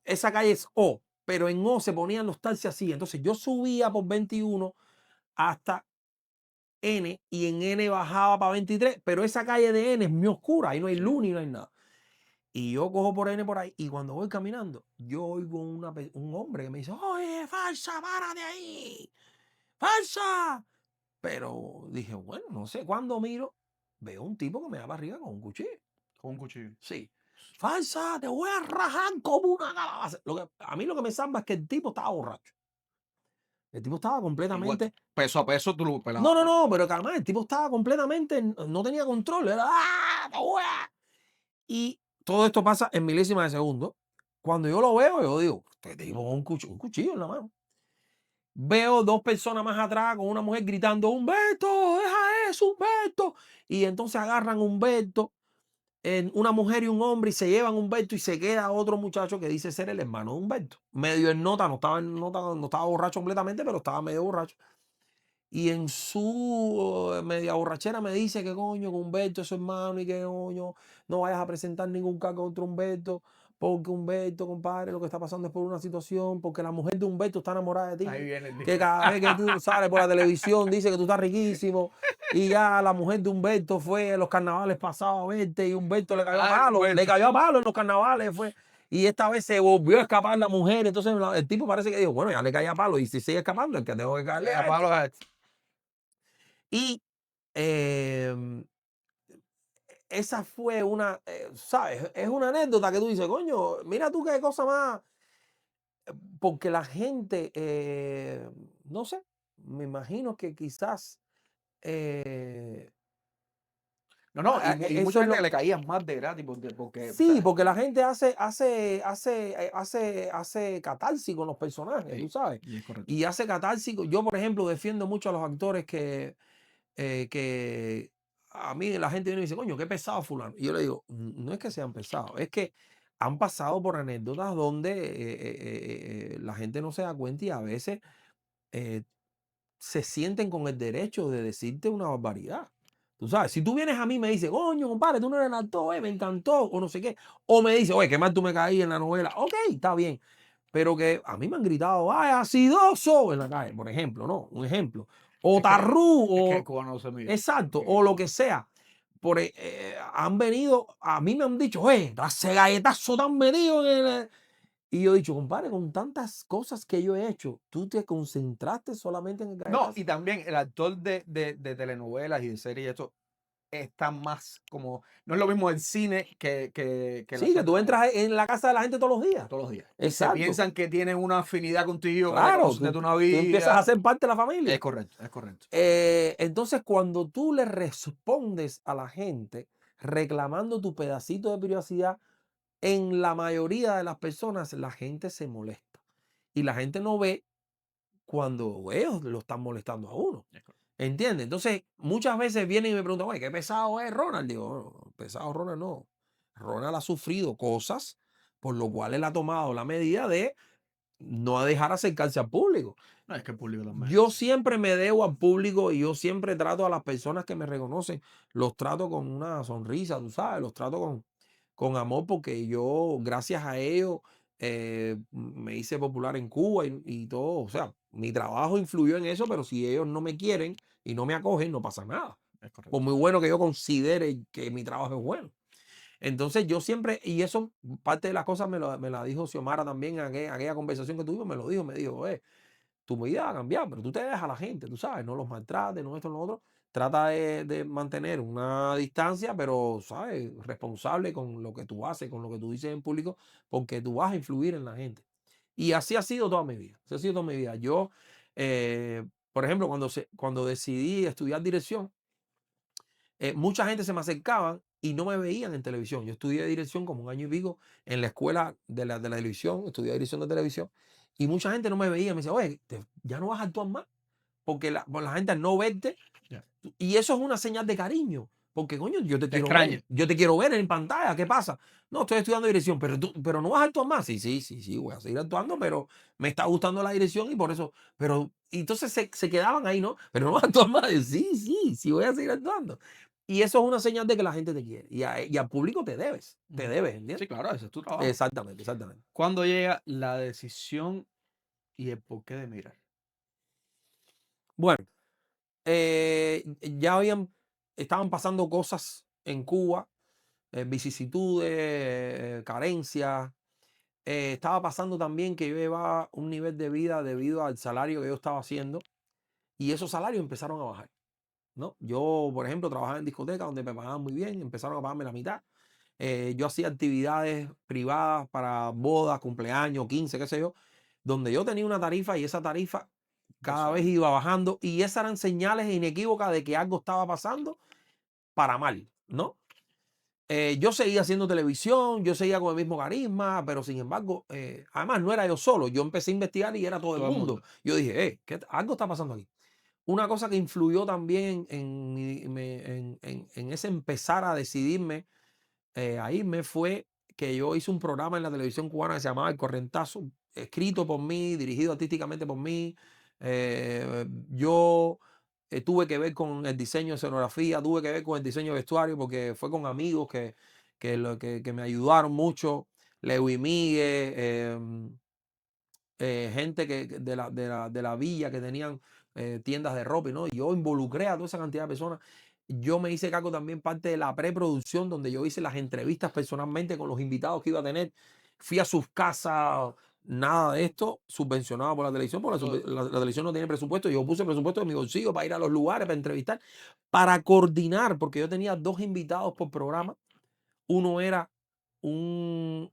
Esa calle es O, pero en O se ponían los taxis así. Entonces yo subía por 21 hasta N y en N bajaba para 23, pero esa calle de N es muy oscura, ahí no hay Sí. luz ni no hay nada. Y yo cojo por N por ahí y cuando voy caminando, yo oigo un hombre que me dice, oye, falsa, párate ahí, falsa. Pero dije, bueno, no sé, cuando miro, veo un tipo que me da para arriba con un cuchillo. Con un cuchillo. Sí. Falsa, te voy a rajar como una calabaza. A mí lo que me salva es que el tipo estaba borracho. El tipo estaba Igual, completamente... peso a peso tú lo No, pelabas. no, no, pero que además el tipo estaba completamente, no tenía control. Era, ¡ah, te voy a-! Y todo esto pasa en milésimas de segundo. Cuando yo lo veo, yo digo, este tipo con un cuchillo en la mano. Veo 2 personas más atrás con una mujer gritando, Humberto, deja eso, Humberto. Y entonces agarran a Humberto, una mujer y un hombre, y se llevan a Humberto y se queda otro muchacho que dice ser el hermano de Humberto. Medio en nota, no estaba en nota, no estaba borracho completamente, pero estaba medio borracho. Y en su media borrachera me dice que coño, que Humberto es su hermano y que coño, no vayas a presentar ningún cargo contra Humberto, porque Humberto, compadre, lo que está pasando es por una situación, porque la mujer de Humberto está enamorada de Ahí ti, viene el que día. cada vez que tú sales por la televisión dice que tú estás riquísimo, y ya la mujer de Humberto fue en los carnavales pasados a verte y Humberto le cayó a Ay, palo, le Humberto. cayó a palo en los carnavales, fue. Y esta vez se volvió a escapar la mujer, entonces el tipo parece que dijo, bueno, ya le caía a palo, y si sigue escapando, el que tengo que caerle a A este. Pablo Gatti. Y em, esa fue una, ¿sabes? Es una anécdota que tú dices, coño, mira tú qué cosa más, porque la gente, no sé, me imagino que quizás, eh, No, no, y eso mucha es gente lo, que le caía más de gratis porque sí, ¿sabes? porque la gente hace catarsis con los personajes, tú Sí, sabes, y es correcto. y hace catarsis, yo por ejemplo defiendo mucho a los actores que a mí la gente viene y me dice, coño, qué pesado fulano. Y yo le digo, no es que sean pesados, es que han pasado por anécdotas donde la gente no se da cuenta y a veces eh, se sienten con el derecho de decirte una barbaridad. Tú sabes, si tú vienes a mí y me dices, coño, compadre, tú no eres el actor, me encantó, o no sé qué, o me dices, oye, qué mal tú me caí en la novela, ok, está bien. pero que a mí me han gritado, vaya, acidoso en la calle, por ejemplo, ¿no? Un ejemplo. O tarrú, Es que el o cubano no se mide. exacto, o lo que sea. Han venido, a mí me han dicho, ese galletazo tan metido en el... Y yo he dicho, compadre, con tantas cosas que yo he hecho, tú te concentraste solamente en el No, galletazo. y también el actor de telenovelas y de series y esto está más como, no es lo mismo el cine que la Sí, que tú telenovelas. entras en la casa de la gente todos los días. Todos los días. Y se Exacto. piensan que tienen una afinidad contigo, que te Claro, conocen de tú, toda una tú empiezas a vida. ser parte de la Es familia. correcto, es correcto. Entonces, cuando tú le respondes a la gente reclamando tu pedacito de privacidad, en la mayoría de las personas la gente se molesta. Y la gente no ve cuando ellos lo están molestando a uno. Es correcto. ¿Entiendes? Entonces, muchas veces vienen y me preguntan, oye, ¿qué pesado es Ronald? Digo, "No, pesado Ronald no. Ronald ha sufrido cosas por lo cual él ha tomado la medida de no dejar acercarse al público. No, es que el público también es Yo así. siempre me debo al público y yo siempre trato a las personas que me reconocen, los trato con una sonrisa, tú sabes, los trato con amor porque yo, gracias a ellos, me hice popular en Cuba y todo. O sea, mi trabajo influyó en eso, pero si ellos no me quieren y no me acogen, no pasa nada. Es Por correcto. muy bueno que yo considere que mi trabajo es bueno. Entonces yo siempre, y eso, parte de las cosas me la dijo Xiomara también en aquella conversación que tuvimos, me dijo, tu vida va a cambiar, pero tú te dejas a la gente, tú sabes, no los maltrates, no esto, no lo otro. Trata de mantener una distancia, pero, ¿sabes? Responsable con lo que tú haces, con lo que tú dices en público, porque tú vas a influir en la gente. Y así ha sido toda mi vida. Así ha sido toda mi vida. Yo, por ejemplo, cuando decidí estudiar dirección, mucha gente se me acercaban y no me veían en televisión. Yo estudié dirección como un año y pico en la escuela de la televisión, estudié dirección de televisión, y mucha gente no me veía, me decía, oye, ya no vas a actuar más, porque la gente al no verte, Ya. y eso es una señal de cariño, porque coño, Te extraña. yo te quiero ver en pantalla, ¿qué pasa? No, estoy estudiando dirección, pero no vas a actuar más. Sí, sí, sí, sí, voy a seguir actuando, pero me está gustando la dirección y por eso, pero, y entonces se quedaban ahí, ¿no? Pero no vas a actuar más. Y sí, sí, sí, voy a seguir actuando. Y eso es una señal de que la gente te quiere. Y al público te Ujú. debes, ¿entiendes? Sí, claro, ese es tu trabajo. Exactamente, exactamente. ¿Cuándo llega la decisión y el porqué de mirar? Bueno, ya estaban pasando cosas en Cuba, vicisitudes, carencias. Estaba pasando también que yo llevaba un nivel de vida debido al salario que yo estaba haciendo y esos salarios empezaron a bajar, ¿no? Yo, por ejemplo, trabajaba en discoteca donde me pagaban muy bien, empezaron a pagarme la mitad. Yo hacía actividades privadas para bodas, cumpleaños, 15 qué sé yo, donde yo tenía una tarifa y esa tarifa cada vez Empezó. iba bajando y esas eran señales inequívocas de que algo estaba pasando para mal, ¿no? Yo seguía haciendo televisión, yo seguía con el mismo carisma, pero sin embargo, además no era yo solo, yo empecé a investigar y era todo el Todo el mundo. mundo. Yo dije, algo está pasando aquí. Una cosa que influyó también en ese empezar a decidirme a irme fue que yo hice un programa en la televisión cubana que se llamaba El Correntazo, escrito por mí, dirigido artísticamente por mí. Yo tuve que ver con el diseño de escenografía, tuve que ver con el diseño de vestuario, porque fue con amigos que me ayudaron mucho. Lewy Miguel, gente de la villa que tenían tiendas de ropa, ¿no? Y yo involucré a toda esa cantidad de personas. Yo me hice cargo también parte de la preproducción, donde yo hice las entrevistas personalmente con los invitados que iba a tener. Fui a sus casas, nada de esto subvencionado por la televisión, porque Todo. la televisión no tiene presupuesto. Yo puse presupuesto de mi bolsillo para ir a los lugares, para entrevistar, para coordinar, porque yo tenía 2 invitados por programa. Uno era un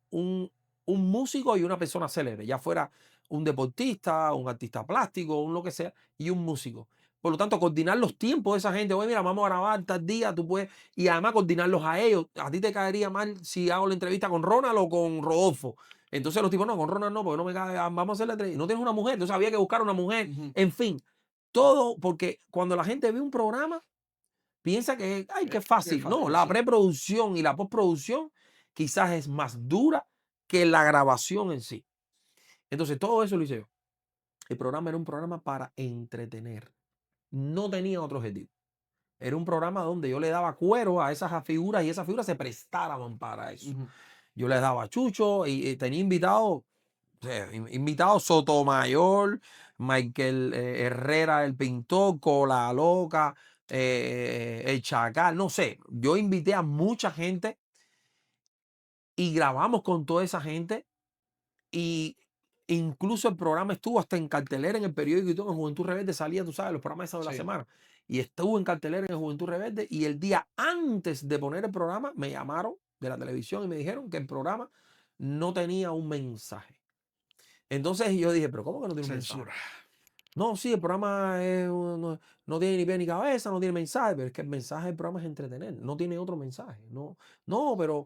músico y una persona célebre, ya fuera un deportista, un artista plástico, un lo que sea, y un músico. Por lo tanto, coordinar los tiempos de esa gente. Oye, mira, vamos a grabar tal día, tú puedes. Y además coordinarlos a ellos. A ti te caería mal si hago la entrevista con Ronald o con Rodolfo. Entonces los tipos, no, con Ronald no, porque no me cae. Vamos a hacer la entrevista. No tienes una mujer, entonces había que buscar una mujer. Ujú. En fin, todo, porque cuando la gente ve un programa, piensa que, ay, qué Qué fácil. No, fácil, la sí. preproducción y la postproducción quizás es más dura que la grabación en sí. Entonces, todo eso lo hice yo. El programa era un programa para entretener. No tenía otro objetivo. Era un programa donde yo le daba cuero a esas figuras y esas figuras se prestaban para eso. Ujú. Yo les daba chucho y tenía invitados, Invitado Sotomayor, Michael Herrera, el pintor, Cola Loca, el Chacal, no sé. Yo invité a mucha gente y grabamos con toda esa gente. Y incluso el programa estuvo hasta en cartelera en el periódico y todo. En Juventud Rebelde salía, tú sabes, los programas esos de la Sí. semana. Y estuvo en cartelera en el Juventud Rebelde. Y el día antes de poner el programa, me llamaron de la televisión y me dijeron que el programa no tenía un mensaje. Entonces yo dije, pero ¿cómo que no tiene un mensaje? Censura. No, sí, el programa no tiene ni pie ni cabeza, no tiene mensaje, pero es que el mensaje del programa es entretener, no tiene otro mensaje. No, no, pero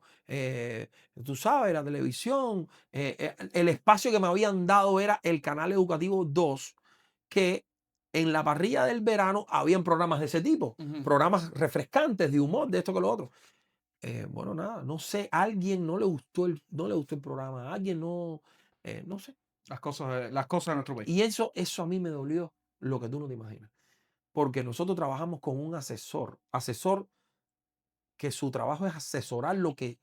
tú sabes, la televisión, el espacio que me habían dado era el canal educativo 2, que en la parrilla del verano habían programas de ese tipo, Ujú. programas refrescantes, de humor, de esto que lo otro. Bueno, nada, no sé, a alguien no le gustó el programa, a alguien no, no sé. Las cosas de nuestro país. Y eso a mí me dolió lo que tú no te imaginas. Porque nosotros trabajamos con un asesor que su trabajo es asesorar lo que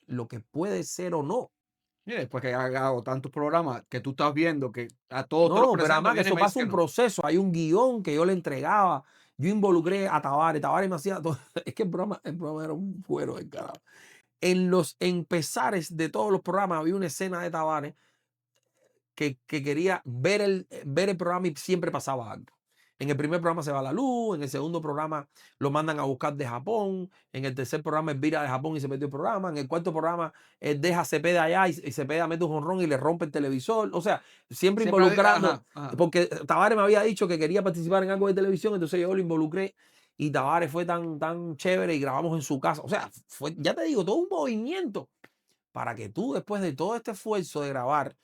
puede ser o no. Y después que ha dado tantos programas que tú estás viendo que a todos te los No, pero presento, además que viene y eso me dice pasa que un no. proceso, hay un guión que yo le entregaba, yo involucré a Tavares me hacía todo. Es que el programa era un fuero del carajo. En los empezares de todos los programas había una escena de Tavares que quería ver el programa y siempre pasaba algo. En el primer programa se va la luz, en el segundo programa lo mandan a buscar de Japón, en el tercer programa es vira de Japón y se mete el programa, en el cuarto programa él deja a Cepeda allá y Cepeda mete un jonrón y le rompe el televisor, o sea, siempre Siempre, involucrando, ajá, ajá. porque Tavares me había dicho que quería participar en algo de televisión, entonces yo lo involucré y Tavares fue tan chévere y grabamos en su casa, o sea, fue, ya te digo, todo un movimiento para que tú después de todo este esfuerzo de grabar,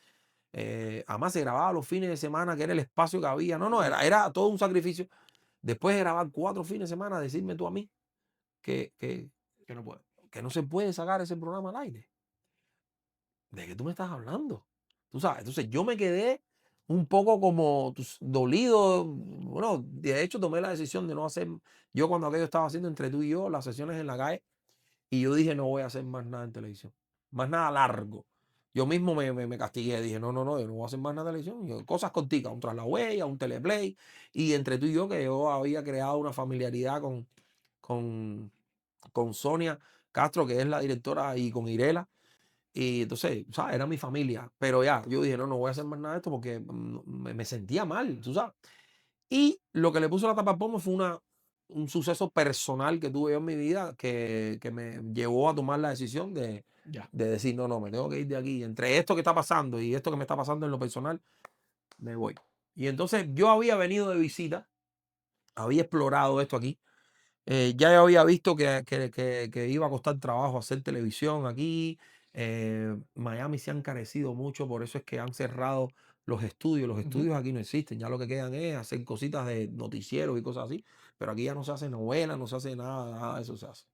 además se grababa los fines de semana, que era el espacio que había. No, no, Ujú. era todo un sacrificio. Después de grabar 4 fines de semana, decirme tú a mí que, que, Que no puede. que no se puede sacar ese programa al aire. ¿De qué tú me estás hablando? Tú sabes, entonces yo me quedé un poco como dolido. Bueno, de hecho tomé la decisión de no hacer, yo cuando aquello estaba haciendo entre tú y yo, las sesiones en la calle, y yo dije, no voy a hacer más nada en televisión, más nada largo. Yo mismo me castigué, dije, no, no, no, yo no voy a hacer más nada en televisión. Cosas corticas, un tras la huella, un teleplay. Y entre tú y yo, que yo había creado una familiaridad con, con Sonia Castro, que es la directora, y con Irela. Y entonces, ¿sabes? Era mi familia. Pero ya, yo dije, no, no voy a hacer más nada de esto porque me sentía mal, tú sabes. Y lo que le puso la tapa al pomo fue un suceso personal que tuve yo en mi vida que me llevó a tomar la decisión Ya. de decir, no, no, me tengo que ir de aquí. Entre esto que está pasando y esto que me está pasando en lo personal, me voy. Y entonces yo había venido de visita, había explorado esto aquí. Ya yo había visto que iba a costar trabajo hacer televisión aquí. Miami se ha encarecido mucho, por eso es que han cerrado los estudios. Los Ujú. estudios aquí no existen, ya lo que quedan es hacer cositas de noticieros y cosas así, pero aquí ya no se hace novela, no se hace nada de eso se hace.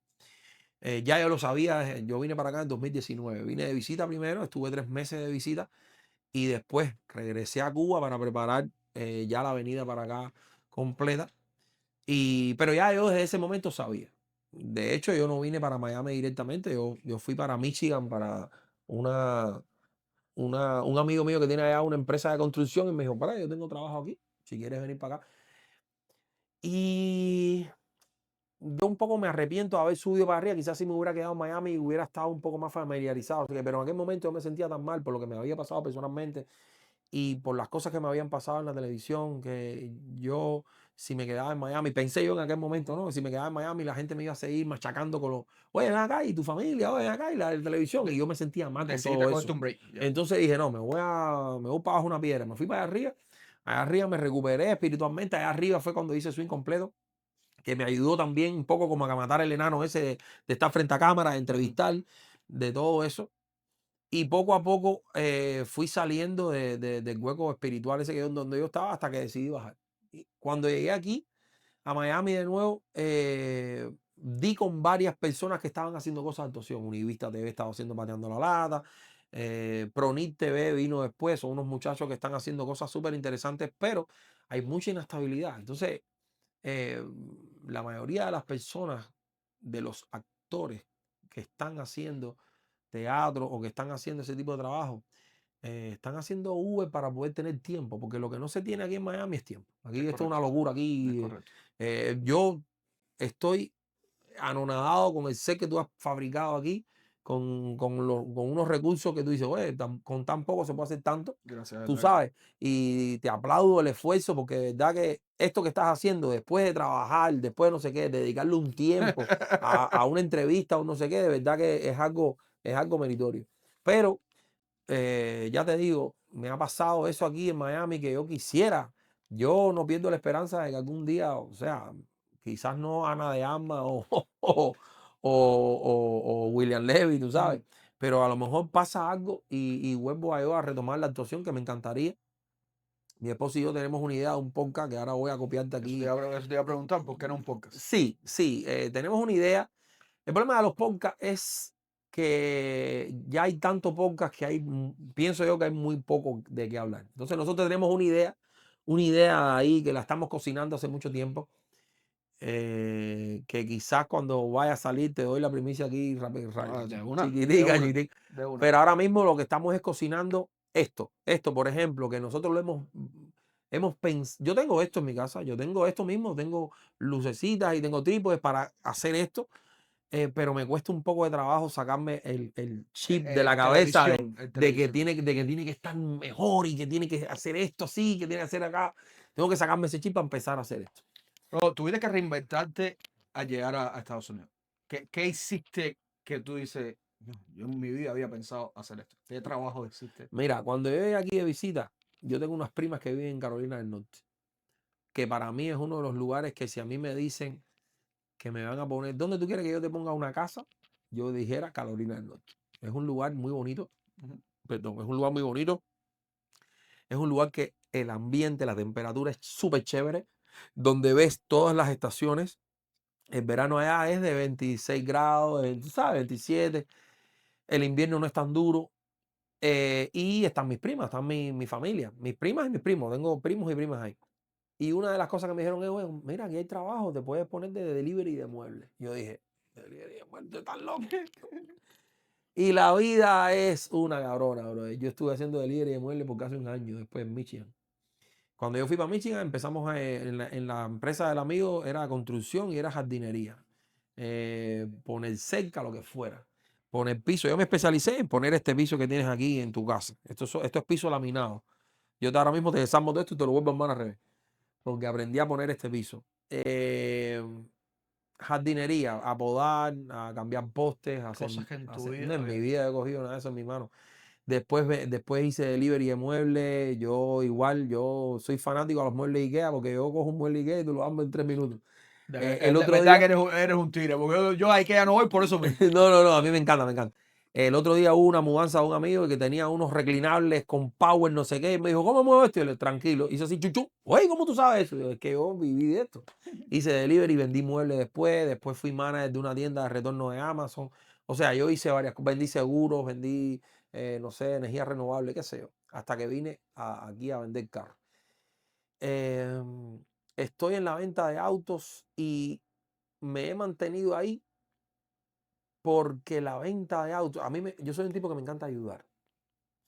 Ya yo lo sabía, yo vine para acá en 2019, vine de visita primero, estuve 3 meses de visita y después regresé a Cuba para preparar ya la venida para acá completa. Pero ya yo desde ese momento sabía. De hecho, yo no vine para Miami directamente, yo fui para Michigan para una, un amigo mío que tiene allá una empresa de construcción y me dijo, para, yo tengo trabajo aquí, si quieres venir para acá. Y yo un poco me arrepiento de haber subido para arriba, quizás si me hubiera quedado en Miami y hubiera estado un poco más familiarizado, pero en aquel momento yo me sentía tan mal por lo que me había pasado personalmente y por las cosas que me habían pasado en la televisión, que yo, si me quedaba en Miami, pensé yo en aquel momento, ¿no? Si me quedaba en Miami, la gente me iba a seguir machacando con los, oye, ven acá, y tu familia, oye, ven acá, y la televisión, y yo me sentía mal con Decidiste todo cogerte eso. un break. Ya. Entonces dije, no, me voy para abajo una piedra, me fui para allá arriba me recuperé espiritualmente, allá arriba fue cuando hice swing completo, que me ayudó también un poco como a matar el enano ese de estar frente a cámara, de Ujú. entrevistar, de todo eso. Y poco a poco fui saliendo del hueco espiritual ese que donde yo estaba hasta que decidí bajar. Y cuando llegué aquí, a Miami de nuevo, di con varias personas que estaban haciendo cosas de actuación. Univista TV estaba haciendo Pateando la Lata. Pronit TV vino después. Son unos muchachos que están haciendo cosas súper interesantes, pero hay mucha inestabilidad. Entonces, eh, la mayoría de las personas, de los actores que están haciendo teatro o que están haciendo ese tipo de trabajo, están haciendo Uber para poder tener tiempo, porque lo que no se tiene aquí en Miami es tiempo. Aquí Es esto es una correcto, locura. es Aquí correcto. yo estoy anonadado con el set que tú has fabricado aquí, con unos recursos que tú dices, oye, con tan poco se puede hacer tanto, Gracias, tú Edgar. sabes, y te aplaudo el esfuerzo porque de verdad que esto que estás haciendo después de trabajar, después de no sé qué, dedicarle un tiempo a una entrevista o no sé qué, de verdad que es algo meritorio. Pero ya te digo, me ha pasado eso aquí en Miami que yo quisiera. Yo no pierdo la esperanza de que algún día, o sea, quizás no Ana de Armas o William Levy, tú sabes, Ujú. pero a lo mejor pasa algo y vuelvo a yo a retomar la actuación que me encantaría. Mi esposo y yo tenemos una idea de un podcast que ahora voy a copiarte aquí. Eso te iba a preguntar, ¿por qué no un podcast? Sí, sí, tenemos una idea. El problema de los podcasts es que ya hay tanto podcast que hay, pienso yo que hay muy poco de qué hablar. Entonces nosotros tenemos una idea ahí que la estamos cocinando hace mucho tiempo, que quizás cuando vaya a salir te doy la primicia aquí Ah, de una, de chiquitica, una, chiquitica. de una. Pero ahora mismo lo que estamos es cocinando esto, por ejemplo, que nosotros hemos pensado, yo tengo esto en mi casa, yo tengo esto mismo, tengo lucecitas y tengo trípodes para hacer esto, pero me cuesta un poco de trabajo sacarme el chip de la cabeza Televisión, el televisión. de que tiene que estar mejor y que tiene que hacer esto así, que tiene que hacer acá. Tengo que sacarme ese chip para empezar a hacer esto. No, tuviste que reinventarte al llegar a Estados Unidos. ¿Qué hiciste que tú dices, "No, yo en mi vida había pensado hacer esto"? ¿Qué trabajo hiciste? Mira, cuando yo llegué aquí de visita, yo tengo unas primas que viven en Carolina del Norte, que para mí es uno de los lugares que si a mí me dicen que me van a poner, ¿dónde tú quieres que yo te ponga una casa? Yo dijera Carolina del Norte. Es un lugar muy bonito, Ujú. perdón, es un lugar muy bonito. Es un lugar que el ambiente, la temperatura es súper chévere, donde ves todas las estaciones. El verano allá es de 26 grados, ¿sabes? 27. El invierno no es tan duro. Y están mis primas, están mi familia, mis primas y mis primos. Tengo primos y primas ahí. Y una de las cosas que me dijeron es, "Güey, mira, aquí hay trabajo, te puedes poner de delivery de muebles". Yo dije, delivery de muebles, estás loco. Y la vida es una cabrona, bro. Yo estuve haciendo delivery de muebles por casi un año después en Michigan. Cuando yo fui para Michigan, empezamos en la empresa del amigo, era construcción y era jardinería. Poner cerca, lo que fuera. Poner piso. Yo me especialicé en poner este piso que tienes aquí en tu casa. Esto es piso laminado. Ahora mismo te desarmo todo esto y te lo vuelvo a armar al revés. Porque aprendí a poner este piso. Jardinería, a podar, a cambiar postes, Cosas que en tu No, vida en mi había vida hecho. he cogido nada de eso en mi mano. Después hice delivery de muebles. Yo igual, yo soy fanático a los muebles IKEA porque yo cojo un mueble IKEA y te lo armo en 3 minutos. El De otro verdad que día, eres un tigre, porque yo a Ikea no voy por eso mismo. no, no, no, a mí me encanta, me encanta. El otro día hubo una mudanza de un amigo que tenía unos reclinables con power, no sé qué, y me dijo, ¿cómo muevo esto? Y yo le tranquilo, hice así, chuchu, oye, ¿cómo tú sabes eso? Y yo, es que yo viví de esto. Hice delivery, vendí muebles después fui manager de una tienda de retorno de Amazon. O sea, yo hice varias cosas, vendí seguros, vendí, no sé, energía renovable, qué sé yo, hasta que vine aquí a vender carros. Em, Estoy en la venta de autos y me he mantenido ahí porque la venta de autos, yo soy un tipo que me encanta ayudar.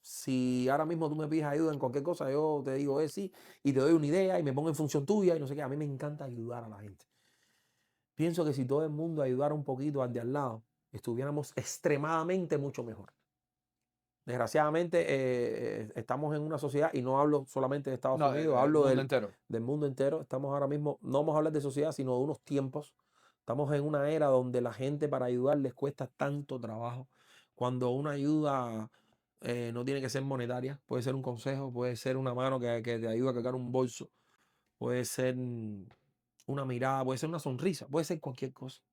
Si ahora mismo tú me pides ayuda en cualquier cosa, yo te digo sí y te doy una idea y me pongo en función tuya y no sé qué. A mí me encanta ayudar a la gente. Pienso que si todo el mundo ayudara un poquito al de al lado, estuviéramos extremadamente mucho mejor. Desgraciadamente, estamos en una sociedad, y no hablo solamente de Estados No, Unidos, el hablo mundo entero. del mundo entero. Estamos ahora mismo, no vamos a hablar de sociedad, sino de unos tiempos. Estamos en una era donde la gente para ayudar les cuesta tanto trabajo. Cuando una ayuda no tiene que ser monetaria, puede ser un consejo, puede ser una mano que te ayuda a cargar un bolso, puede ser una mirada, puede ser una sonrisa, puede ser cualquier cosa.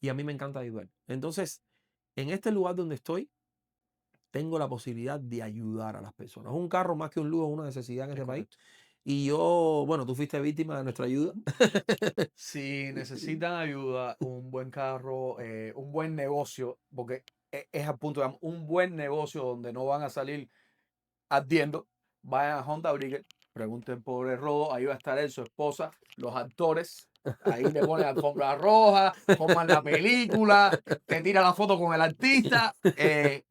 Y a mí me encanta ayudar. Entonces, en este lugar donde estoy, tengo la posibilidad de ayudar a las personas. Un carro más que un lujo es una necesidad en Es este país. correcto. Y yo, bueno, tú fuiste víctima de nuestra ayuda. Si necesitan ayuda, un buen carro, un buen negocio, porque es al punto, digamos, un buen negocio donde no van a salir ardiendo, vayan a Honda Brickell, pregunten por el Rodo, ahí va a estar él, su esposa, los actores, ahí le ponen alfombra roja, forman la película, te tira la foto con el artista,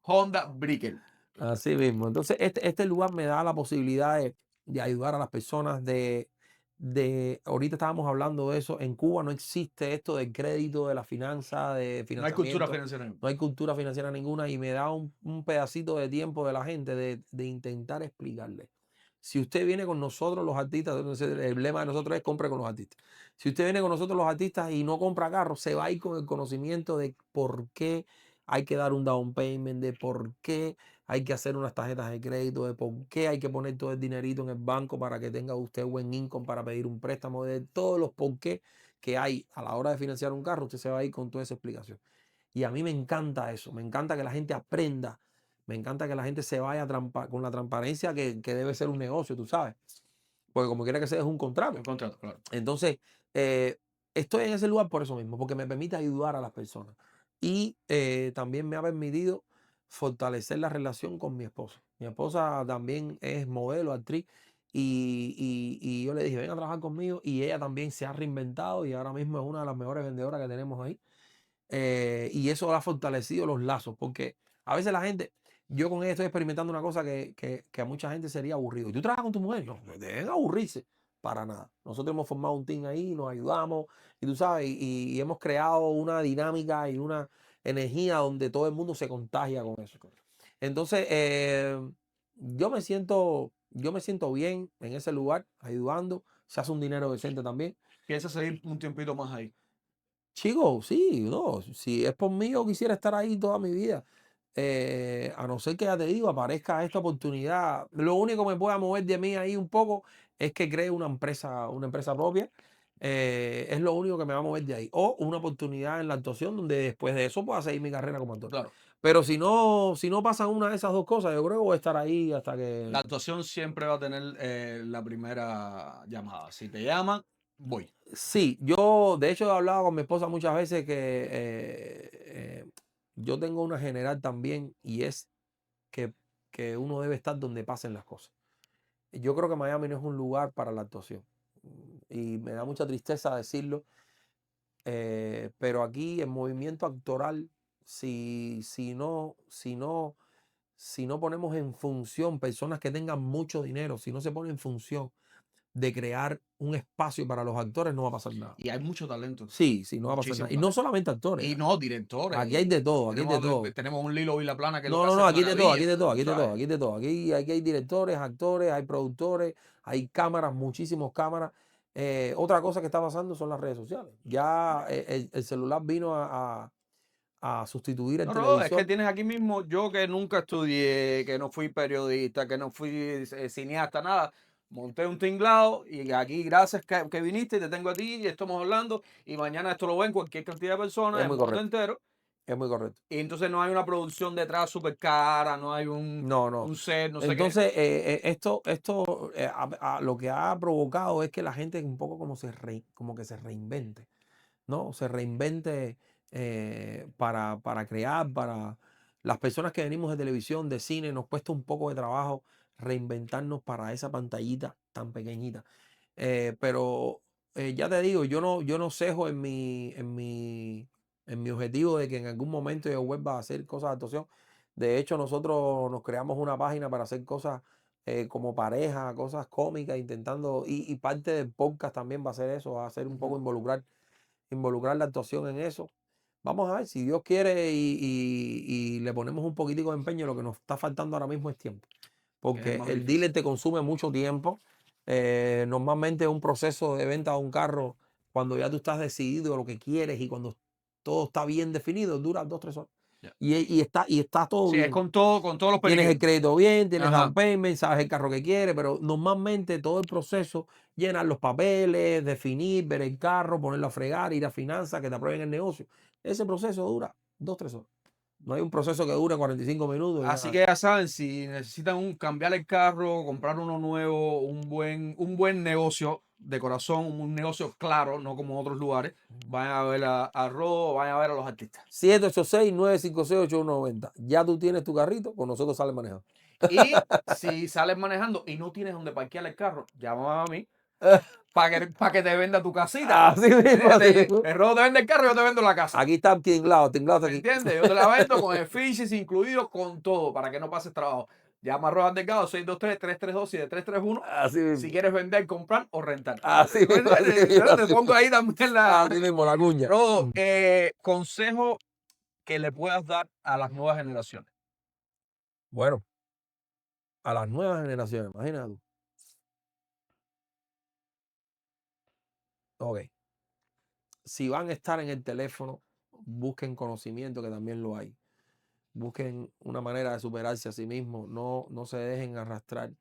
Honda Brickell. Así mismo. Entonces, este lugar me da la posibilidad de ayudar a las personas, ahorita estábamos hablando de eso, en Cuba no existe esto del crédito, de la finanza, de No hay cultura financiamiento, financiera. no hay cultura financiera ninguna y me da un pedacito de tiempo de la gente de intentar explicarle. Si usted viene con nosotros los artistas, entonces el lema de nosotros es compre con los artistas. Si usted viene con nosotros los artistas y no compra carros, se va a ir con el conocimiento de por qué hay que dar un down payment, de por qué hay que hacer unas tarjetas de crédito, de por qué hay que poner todo el dinerito en el banco para que tenga usted buen income para pedir un préstamo, de todos los por qué que hay a la hora de financiar un carro, usted se va a ir con toda esa explicación. Y a mí me encanta eso, me encanta que la gente aprenda, me encanta que la gente se vaya con la transparencia que debe ser un negocio, tú sabes. Porque como quiera que sea, es un contrato. Un contrato, claro. Entonces, estoy en ese lugar por eso mismo, porque me permite ayudar a las personas. Y también me ha permitido fortalecer la relación con mi esposa. Mi esposa también es modelo, actriz, y yo le dije, ven a trabajar conmigo, y ella también se ha reinventado y ahora mismo es una de las mejores vendedoras que tenemos ahí. Y eso ha fortalecido los lazos, porque a veces la gente, yo con ella estoy experimentando una cosa que a mucha gente sería aburrido. ¿Y tú trabajas con tu mujer? No, pues deben aburrirse. Para nada. Nosotros hemos formado un team ahí, nos ayudamos, y tú sabes, y hemos creado una dinámica y una energía donde todo el mundo se contagia con eso. Entonces, yo me siento bien en ese lugar, ayudando. Se hace un dinero decente también. ¿Piensas seguir un tiempito más ahí? Chico, sí, no, si es por mí, yo quisiera estar ahí toda mi vida. A no ser que ya te digo, aparezca esta oportunidad. Lo único que me pueda mover de mí ahí un poco es que cree una empresa propia. Es lo único que me va a mover de ahí. O una oportunidad en la actuación donde después de eso pueda seguir mi carrera como actor. Claro. Pero si no pasan una de esas dos cosas, yo creo que voy a estar ahí hasta La que... actuación siempre va a tener la primera llamada. Si te llaman, voy. Sí, yo de hecho he hablado con mi esposa muchas veces que yo tengo una general también y es que, que uno debe estar donde pasen las cosas. Yo creo que Miami no es un lugar para la actuación y me da mucha tristeza decirlo, pero aquí el movimiento actoral, si no ponemos en función personas que tengan mucho dinero, si no se pone en función de crear un espacio para los actores, no va a pasar nada. Y hay mucho talento. Sí, sí, no va a pasar Muchísimo nada. Y no talento. solamente actores. Y no, directores. Aquí hay de todo, aquí hay de todo. Tenemos un Lilo Vilaplana que lo No, que no, hace no, es aquí hay de todo, aquí hay maravilla, de todo, aquí tú hay de todo, sabes. aquí hay de todo. Aquí hay directores, actores, hay productores, hay cámaras, muchísimas cámaras. Otra cosa que está pasando son las redes sociales. Ya el celular vino a sustituir el No, no, es que televisor. tienes aquí mismo, yo que nunca estudié, que no fui periodista, que no fui cineasta, nada, monté un tinglado y aquí gracias que viniste y te tengo a ti y estamos hablando y mañana esto lo ven cualquier cantidad de personas Es en muy mundo correcto, entero es muy correcto. y entonces no hay una producción detrás súper cara, no hay No, no. un set, no sé qué. Entonces, esto lo que ha provocado es que la gente un poco como que se reinvente. ¿No? Se reinvente para crear, para las personas que venimos de televisión, de cine, nos cuesta un poco de trabajo reinventarnos para esa pantallita tan pequeñita. Pero ya te digo, yo no cejo en mi objetivo de que en algún momento yo vuelva a hacer cosas de actuación. De hecho, nosotros nos creamos una página para hacer cosas como pareja, cosas cómicas, intentando, y parte del podcast también va a ser eso, va a ser un poco Ujú. involucrar la actuación en eso. Vamos a ver, si Dios quiere y le ponemos un poquitico de empeño, lo que nos está faltando ahora mismo es tiempo. Que es el Porque más el difícil. dealer te consume mucho tiempo. Normalmente un proceso de venta de un carro, cuando ya tú estás decidido lo que quieres y cuando todo está bien definido, dura 2, 3 horas. Ya. Y está todo Sí, es bien. con todos los Tienes el periquitos. crédito bien, tienes down Ajá. payment, sabes el carro que quieres, pero normalmente todo el proceso, llenar los papeles, definir, ver el carro, ponerlo a fregar, ir a finanzas, que te aprueben el negocio. Ese proceso dura 2, 3 horas. No hay un proceso que dure 45 minutos. Así Ya. que ya saben, si necesitan cambiar el carro, comprar uno nuevo, un buen negocio de corazón, un negocio claro, no como otros lugares, vayan a ver a Rodo, vayan a ver a los artistas. 786-956-8190. Ya tú tienes tu carrito, con nosotros sales manejando. Y si sales manejando y no tienes donde parquear el carro, llámame a mí. para que te venda tu casita. Así mismo, así mismo. El robo te vende el carro, yo te vendo la casa. Aquí está tinglado está aquí. ¿Entiendes? Yo te la vendo con el fiches incluido, con todo, para que no pases trabajo. Llama a Rojas Delgado, 623-332-7331. Así mismo. Si quieres vender, comprar o rentar. Así mismo, así mismo, Te pongo ahí también la... así mismo, la cuña. Rodo, consejo que le puedas dar a las nuevas generaciones. Bueno, a las nuevas generaciones, imagínate tú. Ok. Si van a estar en el teléfono, busquen conocimiento, que también lo hay. Busquen una manera de superarse a sí mismos. No se dejen arrastrar.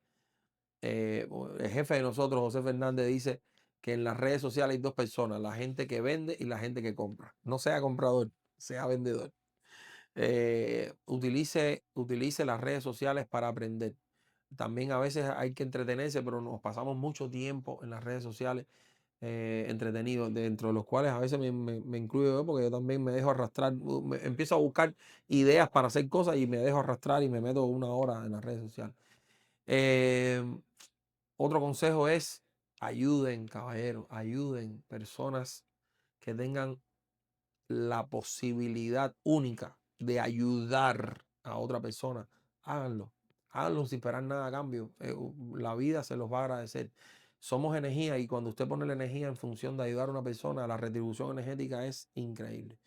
El jefe de nosotros, José Fernández, dice que en las redes sociales hay dos personas, la gente que vende y la gente que compra. No sea comprador, sea vendedor. Utilice las redes sociales para aprender. También a veces hay que entretenerse, pero nos pasamos mucho tiempo en las redes sociales entretenidos, dentro de los cuales a veces me incluyo yo, porque yo también me dejo arrastrar, empiezo a buscar ideas para hacer cosas y me dejo arrastrar y me meto 1 hora en las redes sociales. Otro consejo es ayuden, caballeros, ayuden personas que tengan la posibilidad única de ayudar a otra persona. Háganlo, háganlo sin esperar nada a cambio. La vida se los va a agradecer. Somos energía y cuando usted pone la energía en función de ayudar a una persona, la retribución energética es increíble.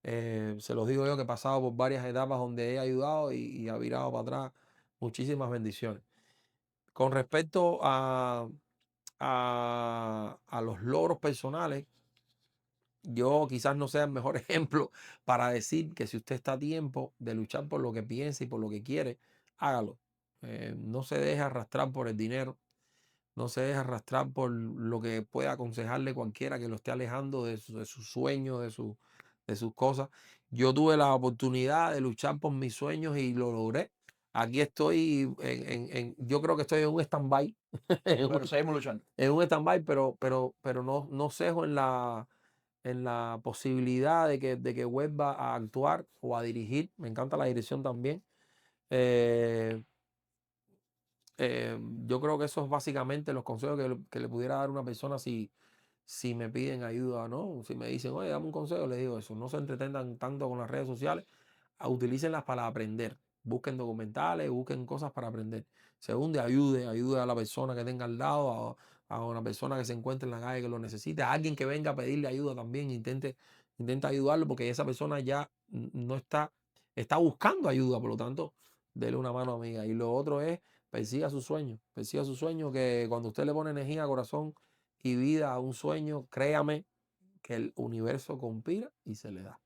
Se los digo yo que he pasado por varias etapas donde he ayudado y ha virado para atrás muchísimas bendiciones. Con respecto a los logros personales, yo quizás no sea el mejor ejemplo para decir que si usted está a tiempo de luchar por lo que piensa y por lo que quiere, hágalo. No se deje arrastrar por el dinero, no se deje arrastrar por lo que pueda aconsejarle cualquiera que lo esté alejando de sus sueños, de sus cosas. Yo tuve la oportunidad de luchar por mis sueños y lo logré. Aquí estoy, yo creo que estoy en un stand-by. Pero seguimos luchando. En un stand-by, pero no cejo en la posibilidad de que vuelva a actuar o a dirigir. Me encanta la dirección también. Eh, yo creo que eso es básicamente los consejos que le pudiera dar a una persona si me piden ayuda, ¿no? Si me dicen, oye, dame un consejo, le digo eso. No se entretengan tanto con las redes sociales, utilícenlas para aprender. Busquen documentales, busquen cosas para aprender. Segundo, ayude a la persona que tenga al lado, a una persona que se encuentre en la calle que lo necesite, a alguien que venga a pedirle ayuda también, intenta ayudarlo porque esa persona ya no está buscando ayuda, por lo tanto, dele una mano amiga. Y lo otro es, persiga su sueño, que cuando usted le pone energía, corazón y vida a un sueño, créame que el universo conspira y se le da.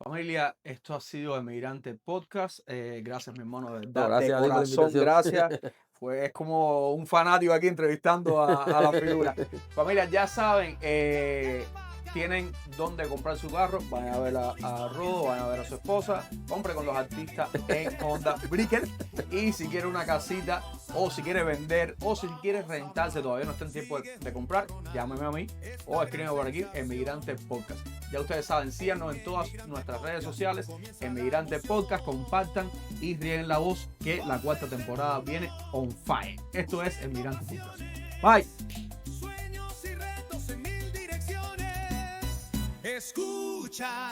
Familia, esto ha sido Emigrante Podcast. Gracias, mi hermano, de No, verdad, de gracias a ti por la corazón, invitación. gracias. Es como un fanático aquí entrevistando a la figura. Familia, ya saben, tienen dónde comprar su carro. Van a ver a Rodo, van a ver a su esposa. Compre con los artistas en Honda Bricker. Y si quiere una casita, o si quiere vender, o si quiere rentarse, todavía no está en tiempo de comprar, llámeme a mí o escríbeme por aquí, Emigrante Podcast. Ya ustedes saben, síganos en todas nuestras redes sociales, Emigrante Podcast, compartan y rieguen la voz que la 4ª temporada viene on fire. Esto es Emigrante Podcast. Bye. Sueños y retos en 1000 direcciones. Escucha.